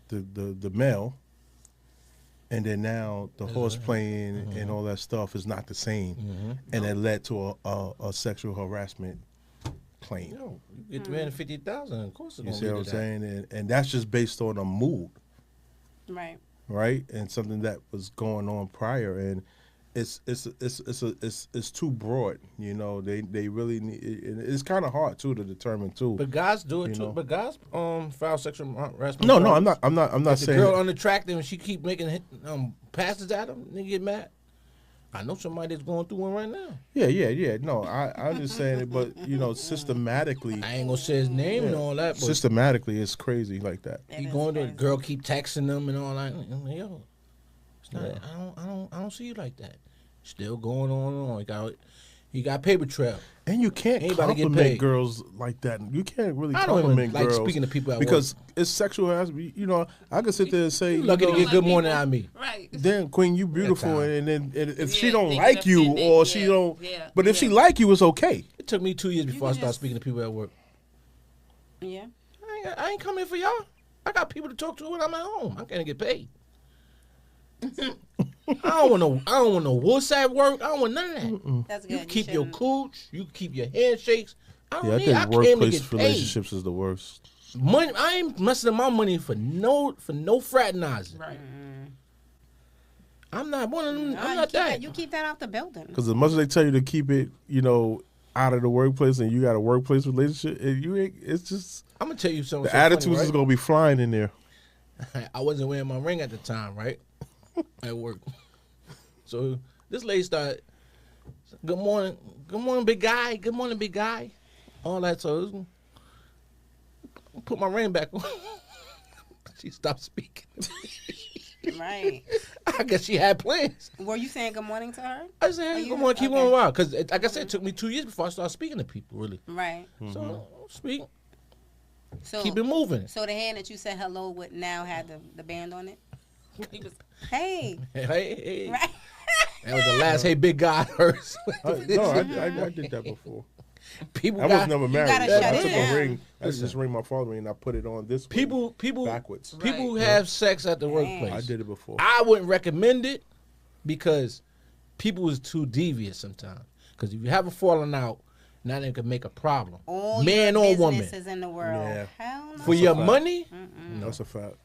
the male, and then now the horse playing and all that stuff is not the same, and it led to a sexual harassment claim. Yo, you get $350,000. Of course, it's You gonna see lead what I'm to that. saying? And that's just based on a mood, Right. right? And something that was going on prior, and it's too broad. You know, they really need. It's kind of hard too to determine too. But guys do it You too. know. But guys file sexual harassment. No, charges. I'm not If the saying. girl unattractive and she keep making passes at him, nigga get mad. I know somebody that's going through one right now. Yeah. No, I understand it, but you know, systematically, I ain't gonna say his name and all that, but systematically, it's crazy like that. That he is going to the crazy. girl keep texting them and all that. I'm like, yo, it's not. I don't see you like that. Still going on and on. He got paper trail. And you can't Anybody get compliment paid. girls like that. You can't really I don't compliment even like girls speaking to people at because it's sexual harassment. You know, I can sit there and say, You lucky to know, get good morning out of me. Right. damn, Queen, you beautiful, time. and then if she Yeah, don't they get like you offended. or she Yeah, don't, yeah, but if she yeah. like you, it's okay. It took me 2 years before I can started just- speaking to people at work. Yeah. I ain't coming for y'all. I got people to talk to when I'm at home. I'm gonna get paid. I don't want no wuss at work. I don't want none of that. That's good. You can keep your shouldn't- cooch. You can keep your handshakes. I don't Yeah, I need. think I came to workplace get paid. relationships is the worst. Money. I ain't messing up my money for no fraternizing. Right. I'm not one of them. No, I'm you not keep that. You keep that out the building. Because as much as they tell you to keep it, you know, out of the workplace, and you got a workplace relationship, and you ain't. It's just I'm gonna tell you something. the so funny, attitudes is right? gonna be flying in there. I wasn't wearing my ring at the time, right? At work. So this lady started, good morning, big guy. Good morning, big guy. All that. So it was, put my ring back on. She stopped speaking. Right. I guess she had plans. Were you saying good morning to her? I said, Are hey, you- come on, keep okay. on wild. Because, like I said, it took me 2 years before I started speaking to people, really. Right. So, speak. So Keep it moving. So the hand that you said hello with now had the band on it. He was Hey. Hey. Right. That was the last hey big guy I heard. I did that before. People I was got never married. gotta So shut I it took down. a ring. I just ring my father ring and I put it on this way, people backwards. People Right. have sex at the workplace. I did it before. I wouldn't recommend it because people is too devious sometimes. Because if you have a falling out, now they can make a problem. All Man your or woman. businesses in the world. Yeah. Hell no. For your fact. money, That's a fact.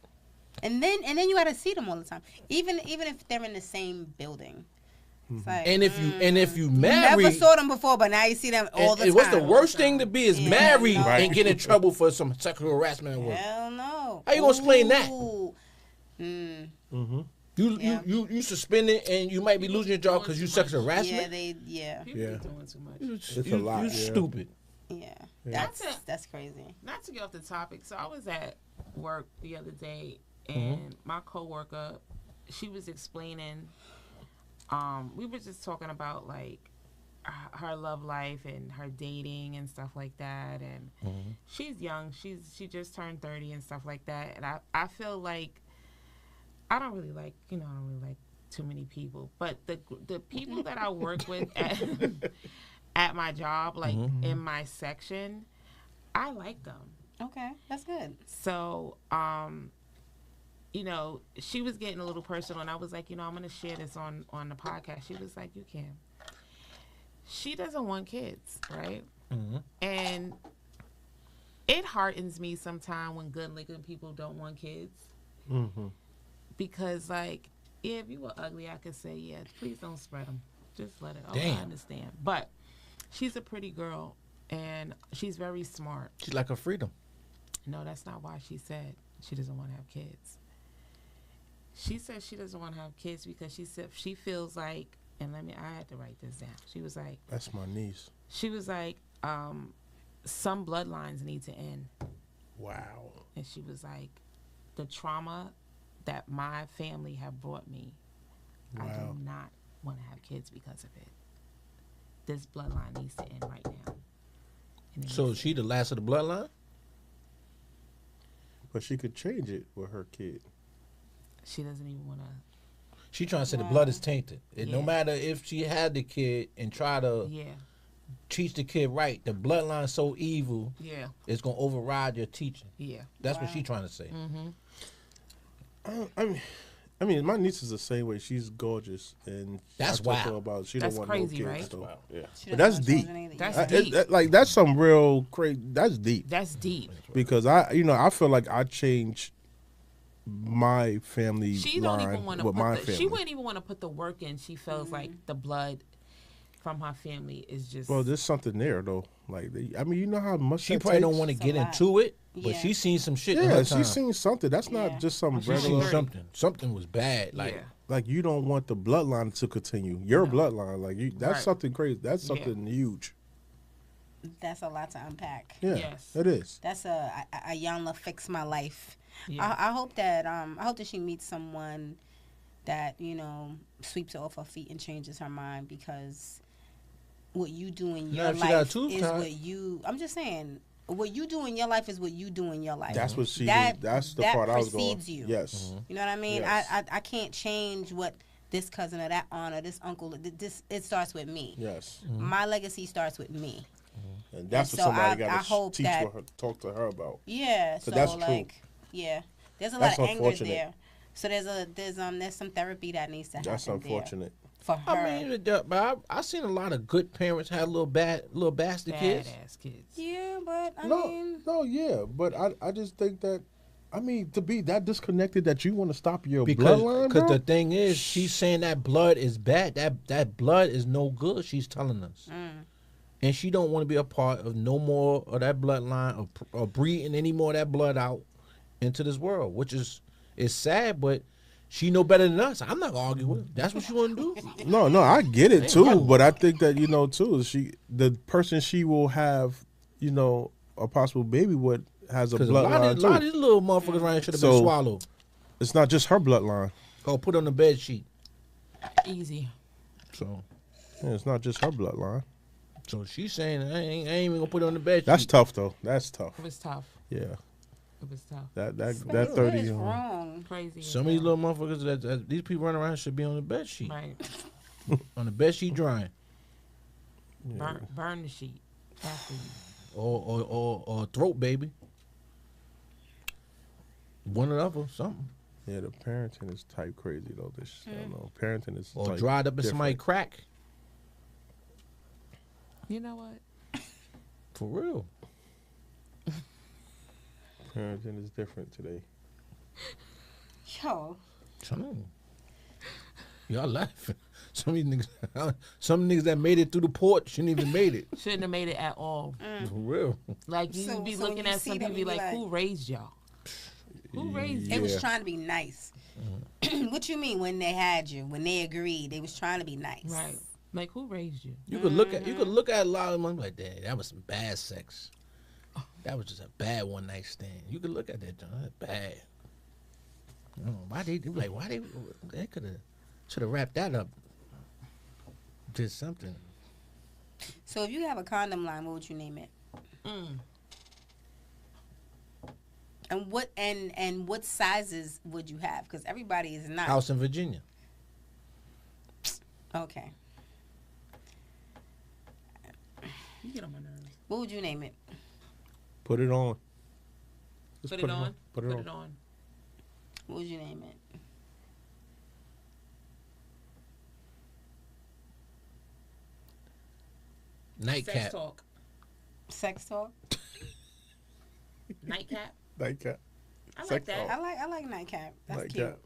And then you gotta see them all the time. Even if they're in the same building. It's like, and if you you marry, never saw them before, but now you see them all the and time. what's the worst thing to be is Yeah, married no. and get in trouble for some sexual harassment at work. Hell no. How you gonna explain that? Ooh. Mm. You suspended and you might be losing your job because you sexual Yeah, harassment. people Yeah. be doing too much. It's a lot, You yeah. stupid. Yeah. That's That's crazy. Not to get off the topic. So I was at work the other day, and my coworker, she was explaining. We were just talking about like her love life and her dating and stuff like that. And she's young. She just turned 30 and stuff like that. And I feel like I don't really like too many people, but the people that I work with at my job, like in my section, I like them. Okay, that's good. So, she was getting a little personal, and I was like, I'm going to share this on the podcast. She was like, you can. She doesn't want kids, right? And it heartens me sometimes when good-looking people don't want kids. Because, like, if you were ugly, I could say, yeah, please don't spread them. Just let it. Oh, Damn. I understand. But she's a pretty girl, and she's very smart. She's like a freedom. No, that's not why she said she doesn't want to have kids. She said she doesn't want to have kids because she said she feels like, and I had to write this down. She was like, That's my niece. she was like, some bloodlines need to end. Wow. And she was like, the trauma that my family have brought me, I do not want to have kids because of it. This bloodline needs to end right now. And it So needs is to she end. the last of the bloodline? But she could change it with her kid. She doesn't even want to. She trying to say the blood is tainted. And no Yeah. matter if she had the kid and try to Yeah. teach the kid right, the bloodline so evil, Yeah. it's gonna override your teaching. Yeah. That's what she trying to say. I mean, my niece is the same way. She's gorgeous, and That's I talked to her wild. about she That's don't want crazy, no right? kids. Though. Yeah. She But doesn't that's want deep. children either. That's Yeah. deep. Like that's some real crazy. That's deep That's deep. because I feel like I changed my family She don't line even want to with my put family. she wouldn't even want to put the work in. She feels like the blood from her family is just Well, there's something there though. Like, I mean, you know how much She that probably don't takes? want to It's a get lot. into it, but Yeah. she's seen some shit in Yeah, her time. she's seen something. That's Yeah. not just some She's She's seen regular. something. Something was bad. Like, yeah. Like, you don't want the bloodline to continue. Your bloodline, like you, that's Right. something crazy. That's Yeah. something huge. That's a lot to unpack. Yeah, Yes. it is. That's a Ayanla fix my life. Yeah. I hope that she meets someone that sweeps her off her feet and changes her mind, because what you do in Now, your if she got a life tooth is tied. what you. I'm just saying, what you do in your life is what you do in your life. That's what she. That- That's the that part I was going. precedes you. Yes. You know what I mean? Yes. I can't change what this cousin or that aunt or this uncle. This it starts with me. Yes. My legacy starts with me. And that's And what so somebody I got to hope teach that- her, talk to her about. Yeah. So that's true. like, yeah, there's a That's lot of anger unfortunate. there. So there's some therapy that needs to happen. That's unfortunate. there for her. I mean, but I seen a lot of good parents have little bastard kids. Badass kids. Yeah, but I No, mean, no, yeah, but I just think that, I mean, to be that disconnected that you want to stop your Because bloodline, bro? the thing is, she's saying that blood is bad. That blood is no good. She's telling us, and she don't want to be a part of no more of that bloodline or breeding any more of that blood out into this world, which is sad, but. She know better than us. I'm not gonna argue with her. That's what she want to do. No, I get it too, but I think that too, the person she will have, a possible baby with has a Because a lot bloodline of these too. little motherfuckers around here should have been So- swallowed It's not just her bloodline. or put on the bed sheet. Easy. So Yeah, it's not just her bloodline. she's saying I ain't even gonna put it on the bed That's sheet. tough though. That's tough. It was tough. Yeah, It was tough. that what 30. is wrong? Crazy. as Some of these hell. little motherfuckers that these people running around should be on the bed sheet. Right. On the bed sheet drying. Burn the sheet after you. Or throat baby. One or the other, something. Yeah, the parenting is type crazy though. This I don't know. Parenting is Or type dried up in somebody's different. crack. You know what? For real. Parenting is different today. Yo, Some y'all laughing. Some of these niggas, some niggas that made it through the port shouldn't even made it. Shouldn't have made it at all. For real. Like you So- be so when looking you at see some them, people, be you be like, like- "Who raised y'all? Who raised Yeah. it you?" was trying to be nice. What you mean when they had you? When they agreed, they was trying to be nice. Right. Like who raised you? You could look at a lot of them like that was some bad sex. That was just a bad one night stand. You could look at that, John. That's bad. Why they could have should have wrapped that up. Did something. So if you have a condom line, what would you name it? And what sizes would you have? Because everybody is not House in Virginia. okay. You get on my nerves. What would you name it? Put it on. Just Put it on. Put it on. What would you name it? Nightcap. Sex talk. Sex talk. Nightcap. Nightcap. I like Sex that. talk. I like nightcap. That's Nightcap.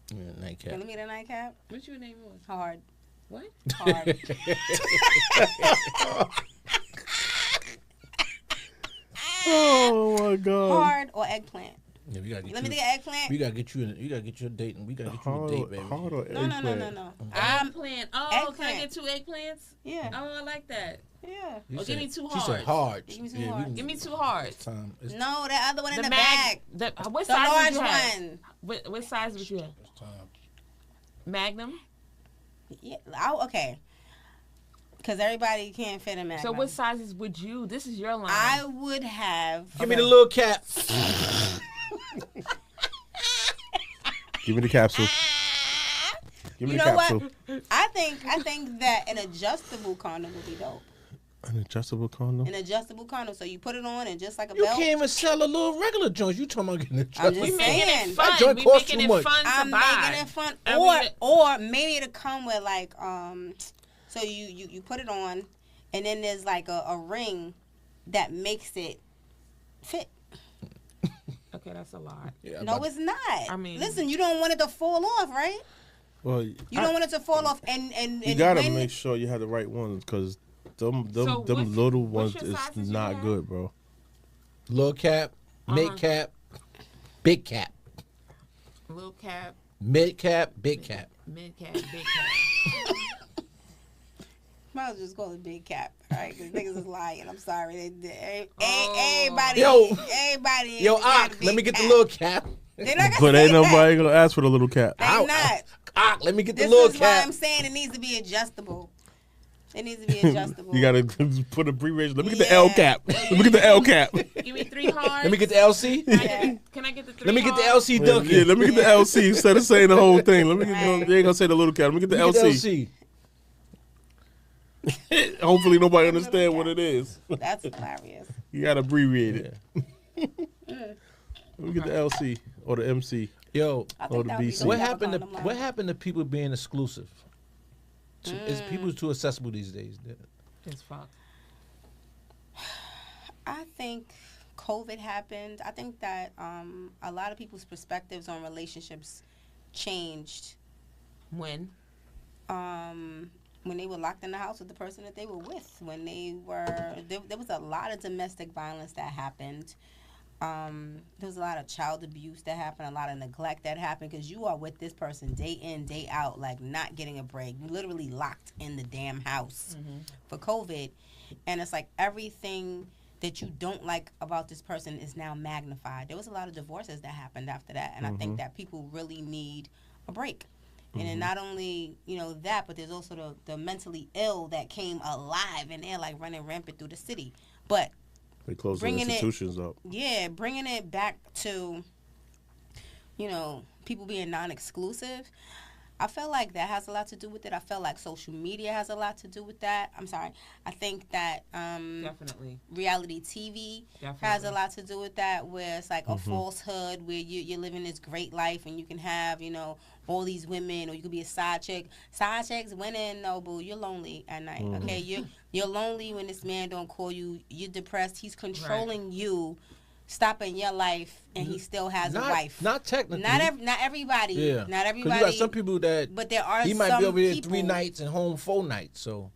Yeah, cute. nightcap. Can we get a nightcap? What your name was? Hard. What? Hard. Oh my god. Hard or eggplant? Yeah, we gotta get Let me you. get eggplant. We gotta get you. You gotta get your date, and we gotta get you a Hard, date, baby. hard or No. eggplant? I'm Eggplant. Oh, can I Eggplant. get 2 eggplants? yeah. Oh, I like that. Yeah. You Or give me two She said hards. hard. Give me two hards. Give me 2 hards. It's No, that other one in the mag. back. What The size large would you have? one. What size would you have? time. Magnum. Yeah. Okay. Because everybody can't fit in Magnum. So what sizes would you? This is your line. I would have. Give me the little cap. Give me the capsule. Give me You the know capsule. what? I think that an adjustable condom would be dope. An adjustable condom. An adjustable condom, so you put it on and just like a You belt. can't even sell a little regular joint. You talking about getting a I'm joint? we just making saying. it fun. That joint We costs making too it much. fun to I'm buy. making it fun, I mean, or maybe it'll come with like so you put it on, and then there's like a ring that makes it fit. Okay, that's a lot. Yeah, No, but it's not. I mean- listen, you don't want it to fall off, right? Well, You don't want it to fall off, and you gotta when- make sure you have the right ones because them So them what's- little what's ones your is sizes you not have? good, bro. little cap, mid cap, big cap, Little cap, mid cap, big cap. mid cap, big cap. Might as well just call it big cap, all right? Because niggas is lying. I'm sorry. Oh. Everybody, Yo. everybody. Yo, got a let big me get the cap. little cap. They're not gonna But say ain't that. nobody gonna ask for the little cap. They Ow. not. Let me get the This little is why cap. I'm saying it needs to be adjustable. It needs to be adjustable. You gotta put a abbreviation. Let me get the Yeah. L cap. Let me get the L cap. Give me 3 hards. Let me get the LC. Can I get the 3 Let me get the hards? LC Yeah, Duncan. let me get the LC instead of saying the whole thing. Let me get. Right. They ain't gonna say the little cap. Let me get the Let me get LC. Hopefully nobody understand what it is. That's hilarious. You gotta abbreviate it. Let me get the LC or the MC. Yo, I Or think the that would be BC. good what to have a happened to condom line. what happened to people being exclusive? Is people too accessible these days? It's fuck. I think COVID happened. I think that a lot of people's perspectives on relationships changed When? when they were locked in the house with the person that they were with. When they were there was a lot of domestic violence that happened. There was a lot of child abuse that happened, a lot of neglect that happened because you are with this person day in, day out, like not getting a break. You literally locked in the damn house for COVID. And it's like everything that you don't like about this person is now magnified. There was a lot of divorces that happened after that. And I think that people really need a break. And then not only, that, but there's also the mentally ill that came alive and they're like running rampant through the city. But They close the Bringing it- institutions up. yeah, bringing it back to, people being non-exclusive, I feel like that has a lot to do with it. I feel like social media has a lot to do with that. I'm sorry. I think that Definitely. reality TV has Definitely. a lot to do with that, where it's like a falsehood, where you're living this great life and you can have, all these women, or you could be a side chick. Side chicks winning, no, boo. You're lonely at night, okay? You're lonely when this man don't call you. You're depressed. He's controlling you, stopping your life, and he still has a wife. Not technically. Not everybody. Yeah. Not 'Cause everybody. you got some people that but there are he might some be over there people, 3 nights and home 4 nights. So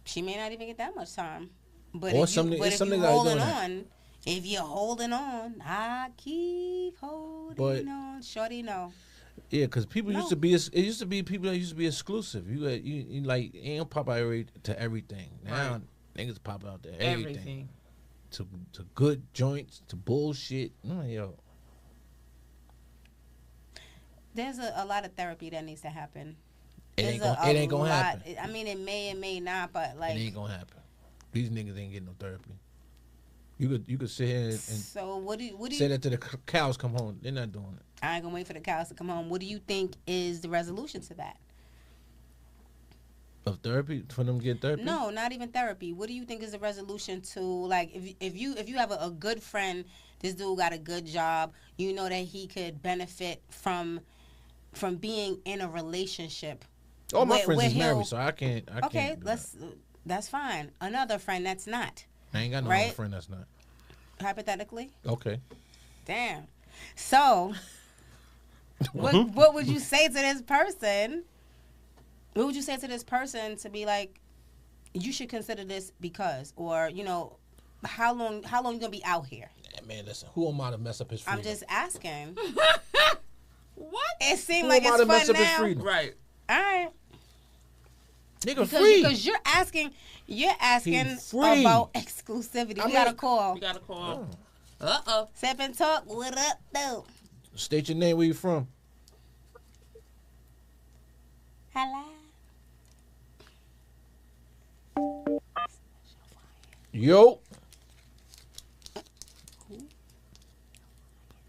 she may not even get that much time. But Or if, some- you, but it's if some you're niggas that holding doing that. on, if you're holding on, I keep holding But- on. Shorty, no. yeah, because people used No. to be. It used to be people that used to be exclusive. You like ain't gonna pop out to everything. Now niggas pop out to everything. Everything. To good joints to bullshit. Yo. There's a lot of therapy that needs to happen. It There's ain't gonna lot- happen. I mean, it may and may not, but like. It ain't gonna happen. These niggas ain't getting no therapy. You could sit here and So what do you? say that to the cows come home. They're not doing it. I ain't gonna wait for the cows to come home. What do you think is the resolution to that? Of therapy for them to get therapy. No, not even therapy. What do you think is the resolution to, like, if you have a good friend, this dude got a good job, you know that he could benefit from being in a relationship. All my where- friends where is married, he'll- so I can't. Okay, do that's fine. Another friend that's not, that. I ain't got no right? other friend that's not. hypothetically. Okay. Damn. So, what would you say to this person? What would you say to this person to be like, you should consider this because, or how long you gonna be out here? Yeah, man, listen. Who am I to mess up his freedom? I'm just asking. What? It seemed Who like am I it's to mess fun up his now. freedom? Right. All right. Nigga free. Because you're asking free. about exclusivity. We got a call. We got a call. Oh. Uh-oh. Step and talk. What up, though? State your name. Where you from? Hello. Yo.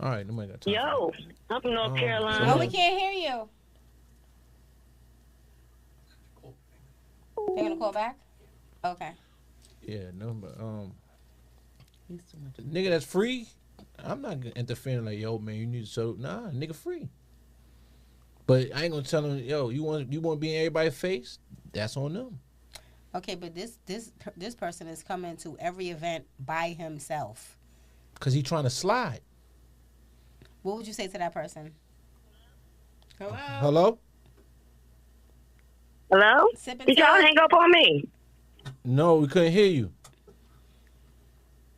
All right, nobody got time. Yo, I'm from North Carolina. Oh, we can't hear you. They're gonna call back? Okay. Yeah, no, but He's too much. nigga that's free, I'm not interfering like, yo, man, you need to so nah, nigga free. But I ain't gonna tell him, yo, you want to be in everybody's face? That's on them. Okay, but this person is coming to every event by himself. Cause he trying to slide. What would you say to that person? Hello? Hello? Hello? Sip and Did y'all talk. hang up on me? No, we couldn't hear you.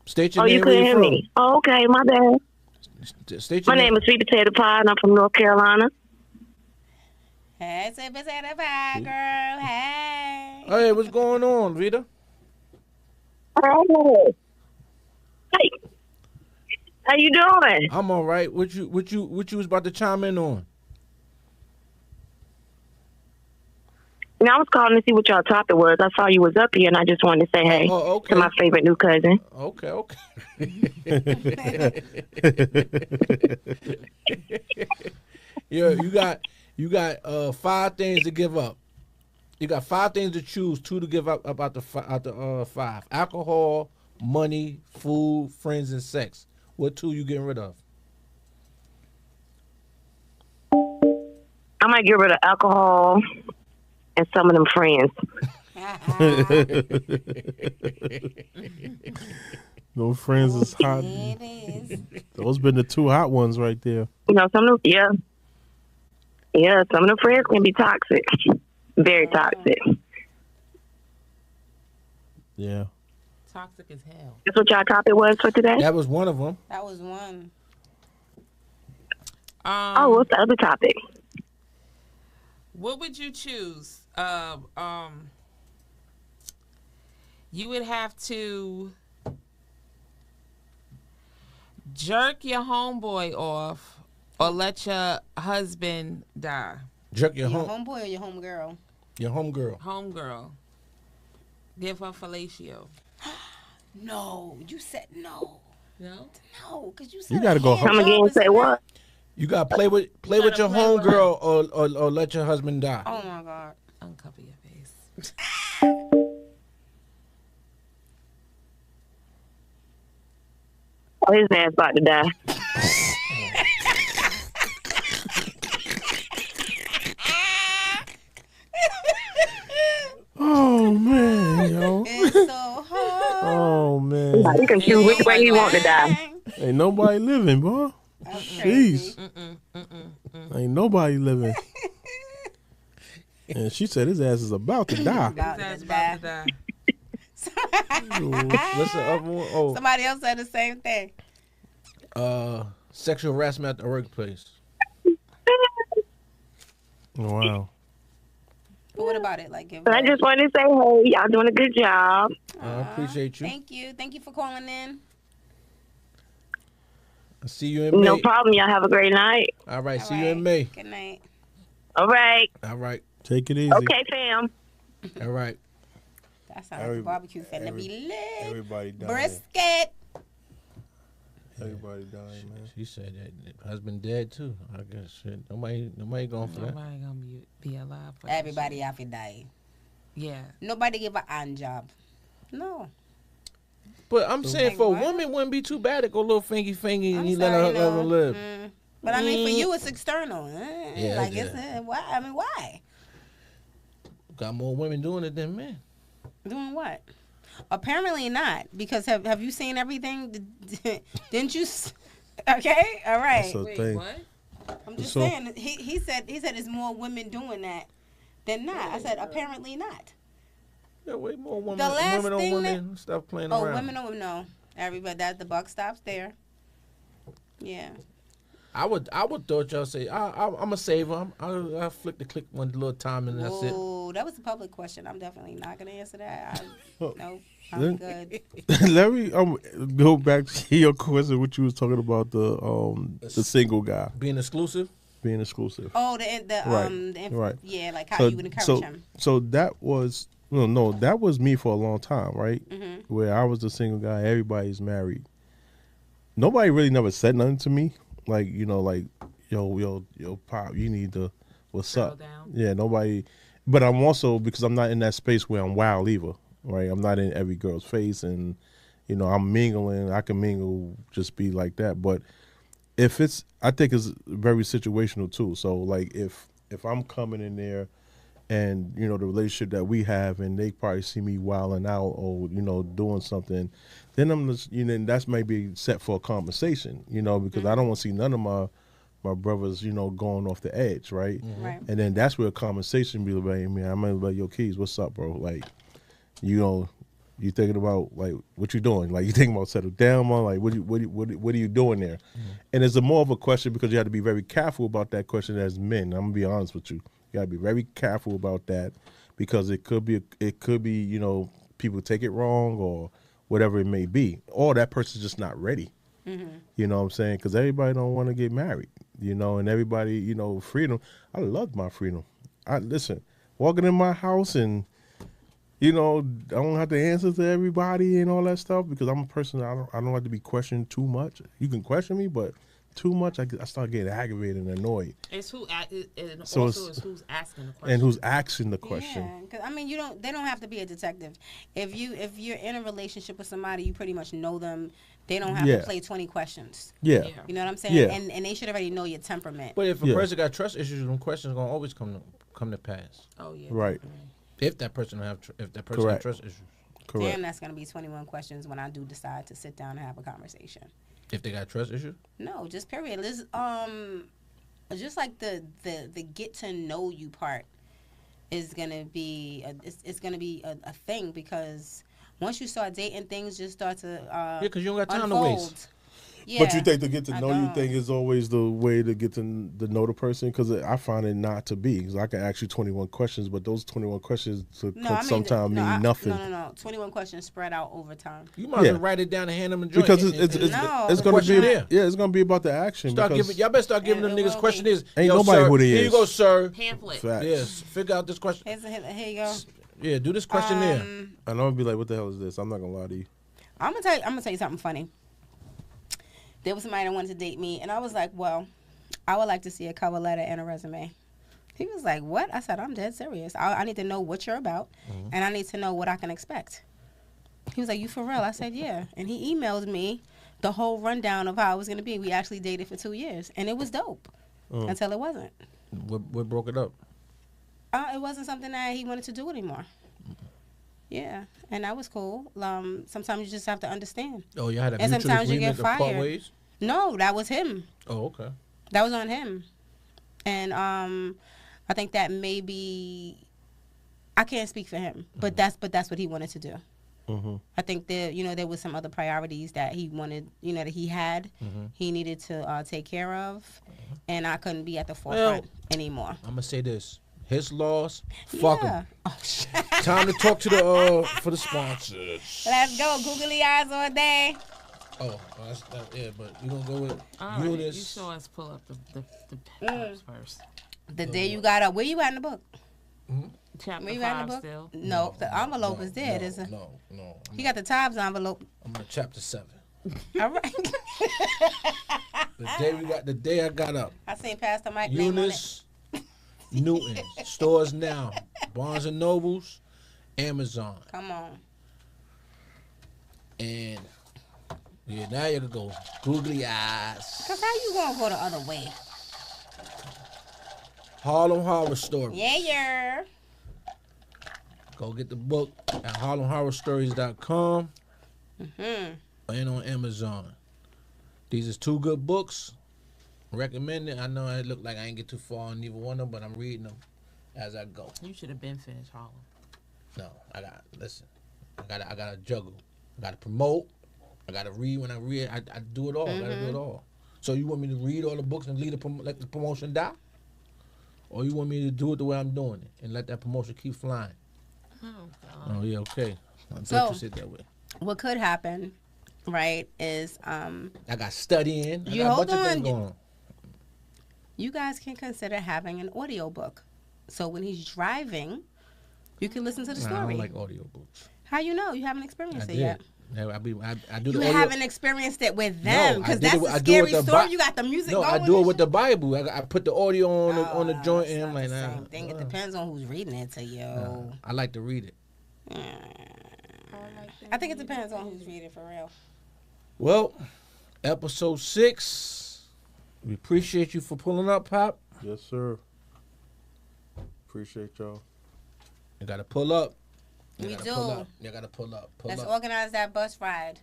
State your Oh, name. you couldn't where hear you me? Oh, okay, my bad. from. State your My name is Sweet Potato Pie, and I'm from North Carolina. Hey, sip and say pie, girl. Hey. Hey, what's going on, Vita? Hey. Hey. How you doing? I'm all right. What you was about to chime in on? Now, I was calling to see what y'all topic was. I saw you was up here, and I just wanted to say hey Oh, okay. to my favorite new cousin. Okay. Yeah, you got 5 things to give up. You got 5 things to choose, 2 to give up out the 5. Alcohol, money, food, friends, and sex. What 2 you getting rid of? I might get rid of alcohol and some of them friends. No friends is hot. It is. Those been the 2 hot ones right there. You know, some of them, yeah, some of them friends can be toxic, very toxic. Yeah. Toxic as hell. That's what y'all topic was for today. That was one of them. That was one. Oh, what's the other topic? What would you choose? You would have to jerk your homeboy off or let your husband die. Jerk Your homeboy or your homegirl? your homegirl. Homegirl. Give her fellatio. No, you said no. No? No, because you said You gotta go Come again and say what? You gotta play with your play with homegirl or let your husband die. Oh my God. Uncover your face. Oh, his ass about to die. Oh man, yo. It's so hard. Oh man. You can choose which way he want to die. Ain't nobody living, boy. Jeez. Ain't nobody living. And she said his ass is about to die. That's about to die. What's the other one? Oh, Somebody else said the same thing. sexual harassment at the workplace. Wow. But what about it? Like, give I just wanted to say, hey, y'all doing a good job. I appreciate you. Thank you. Thank you for calling in. I see you in May. No problem. Y'all have a great night. All right, All see you right. in May. Good night. All right. All right, Take it easy. Okay, fam. all right. That sounds like the barbecue finna be lit. Everybody dying. Brisket. Everybody dying, man. She said that husband dead too. I guess shit. Nobody going for that. Nobody gonna be alive for that Everybody shit. have to die. Yeah. Nobody give a hand job. No. But I'm saying Like for what? a woman, wouldn't be too bad to go a little fingy and I'm you sorry, let her no. live. But I mean, for you, it's external. Yeah, Like, yeah. it's why? I mean, why? Got more women doing it than men. Doing what? Apparently not. Because have you seen everything? Didn't you? Okay, all right. That's a Wait, thing. what? I'm just So- saying. He said it's more women doing that than not. I said apparently not. Yeah, way more women. The last women on thing women stuff playing Oh, around. women don't know. Everybody, that the buck stops there. Yeah. I would thought y'all say I'm a saver. I'll flick the click one little time and that's it. Oh, that was a public question. I'm definitely not gonna answer that. No, I'm good. Let me go back to your question. What you was talking about the single guy Being exclusive. being exclusive. Oh, Right. yeah, like how you would encourage him. So that was no, that was me for a long time, right? Mm-hmm. Where I was the single guy. Everybody's married. Nobody really never said nothing to me. Like, like, yo, Pop, you need to, what's Settle up? down. Yeah, nobody. But I'm also, because I'm not in that space where I'm wild either, right? I'm not in every girl's face, and, I'm mingling. I can mingle, just be like that. But I think it's very situational too. So, like, if I'm coming in there and, the relationship that we have, and they probably see me wilding out or, doing something, then I'm just, that's maybe set for a conversation, because I don't want to see none of my brothers, going off the edge, right? Right. And then that's where a conversation be like, man, I'm like, yo, Keys, what's up, bro? Like, you thinking about, like, what you doing? Like, you thinking about settle down, man? Like, what are you doing there? And it's more of a question because you have to be very careful about that question as men. I'm gonna be honest with you. You gotta be very careful about that because it could be, people take it wrong or whatever it may be, or that person's just not ready. Mm-hmm. You know what I'm saying? Because everybody don't want to get married, and everybody, freedom. I love my freedom. Listen, walking in my house and, I don't have to answer to everybody and all that stuff because I'm a person, I don't like to be questioned too much. You can question me, but too much, I start getting aggravated and annoyed. It's who's asking the question. And who's asking the question. Yeah, because they don't have to be a detective. If you're in a relationship with somebody, you pretty much know them. They don't have to play 20 questions. Yeah. You know what I'm saying? Yeah. And they should already know your temperament. But if a person got trust issues, them questions gonna always come to pass. Oh yeah. Right. If that person has trust issues. Correct. Damn, that's gonna be 21 questions when I do decide to sit down and have a conversation. If they got trust issues? No, just period. It's, just like the get to know you part is gonna be it's gonna be a thing because once you start dating, things just start to because you don't got time unfold. to waste. Yeah, But you think to get to know you don't. thing is always the way to get to know the person? Because I find it not to be. Because I can ask you 21 questions, but those 21 questions sometimes mean nothing. No. 21 questions spread out over time. You might as well write it down and hand them a joint. Because it's going to be it's going to be about the action. Y'all better start giving them niggas questionnaires. Ain't nobody sir, who they is. Here you go, sir. Pamphlet. Facts. Yes, figure out this question. Here you go. Yeah, do this questionnaire. And I'm going to be like, what the hell is this? I'm not going to lie to you. I'm gonna tell you something funny. There was somebody that wanted to date me, and I was like, well, I would like to see a cover letter and a resume. He was like, what? I said, I'm dead serious. I need to know what you're about, and I need to know what I can expect. He was like, you for real? I said, yeah. And he emailed me the whole rundown of how it was going to be. We actually dated for 2 years, and it was dope until it wasn't. What broke it up? It wasn't something that he wanted to do anymore. Yeah, and that was cool. Sometimes you just have to understand. Oh, you had a and mutual sometimes you agreement get to part fired. ways? No, that was him. Oh, okay. That was on him. And I think that maybe I can't speak for him, but that's what he wanted to do. Mm-hmm. I think there was some other priorities that he wanted, that he had. He needed to take care of, and I couldn't be at the forefront anymore. I'm gonna say this: his loss. Fuck him. Oh, shit. Time to talk to the for the sponsors. Let's go, googly eyes all day. Oh, yeah, but we gonna go with All right, Eunice. you show us pull up the papers first. The day you got up, where you at in the book? Chapter Where you at in 5 the book? still. No, the envelope is there. No. He got the Times envelope. I'm on chapter 7. All right. The day I got up. I seen Pastor Mike name on it. Eunice Newton. Stores now. Barnes and Nobles, Amazon. Come on. And yeah, now you can go googly eyes. Cause how you gonna go the other way? Harlem Horror Story. Yeah. Go get the book at harlemhorrorstories.com and on Amazon. These is 2 good books. Recommend it. I know it look like I ain't get too far on neither one of them, but I'm reading them as I go. You should have been finished Harlem. No, I gotta juggle. I gotta promote. I gotta read when I read. I do it all. I gotta do it all. So you want me to read all the books and let the promotion die? Or you want me to do it the way I'm doing it and let that promotion keep flying? Oh, God. Oh, yeah, okay. I thought So- you said that way. What could happen, right, is I got studying. I You got a hold bunch of things on. going on. you guys can consider having an audiobook. So when he's driving, you can listen to the Nah, I story. don't like audiobooks. How you know? You haven't experienced I it did. yet. I do You the audio. haven't experienced it with No, them I because did that's it- a I do it with scary the story. Bi- You got the music No, going. I do it and with the Bible. I put the audio on the joint, and I'm like, it's not the nah. same thing. It depends on who's reading it to you. I like to read it. I think it depends on who's reading for real. Well, episode 6. We appreciate you for pulling up, Pop. Yes, sir. Appreciate y'all. You gotta pull up. You We gotta do. Pull up. You gotta pull up. Pull Let's up. organize that bus ride.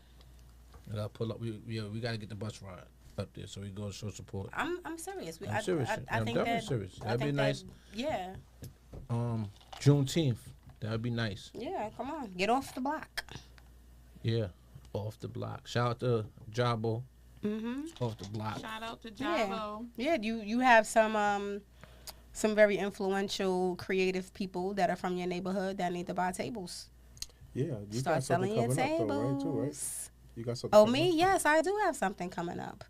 You gotta pull up. We gotta get the bus ride up there so we go show support. I'm serious. I'm serious. I I'm think definitely that, serious. I That'd be think nice. Yeah. Juneteenth. That'd be nice. Yeah. Come on. Get off the block. Yeah. Off the block. Shout out to Jabo. Mm-hmm. Off the block. Shout out to Yeah. Javo. Yeah. You have some very influential creative people that are from your neighborhood that need to buy tables. Yeah, you Start got something selling your coming up, though, right? tables. Too, right? You got something. Oh, coming me? up? Yes, I do have something coming up.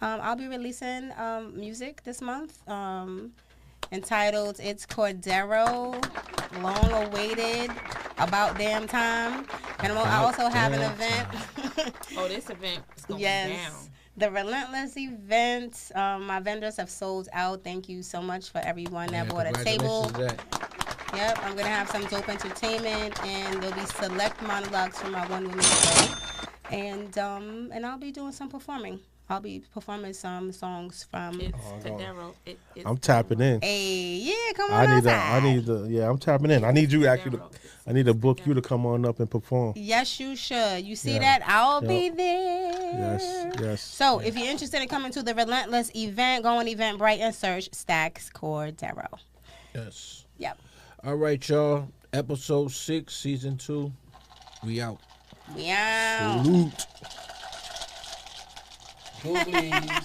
I'll be releasing music this month entitled It's Cordero, Long Awaited, About Damn Time. And I also have an event. Oh, this event is going Yes. down. The Relentless event. My vendors have sold out. Thank you so much for everyone that bought a table. Congratulations to that. Yep, I'm gonna have some dope entertainment, and there'll be select monologues from my one woman show, and I'll be doing some performing. I'll be performing some songs from. It's Cordero. It's I'm tapping in. Hey, yeah, come on I'm tapping in. I need you actually. I need to book you to come on up and perform. Yes, you should. You see Yeah. that? I'll Yep. be there. Yes. So, if you're interested in coming to the Relentless event, go on Eventbrite and search Stacks Cordero. Yes. Yep. All right, y'all. Episode 6, season 2. We out. We out. Salute. Googlies.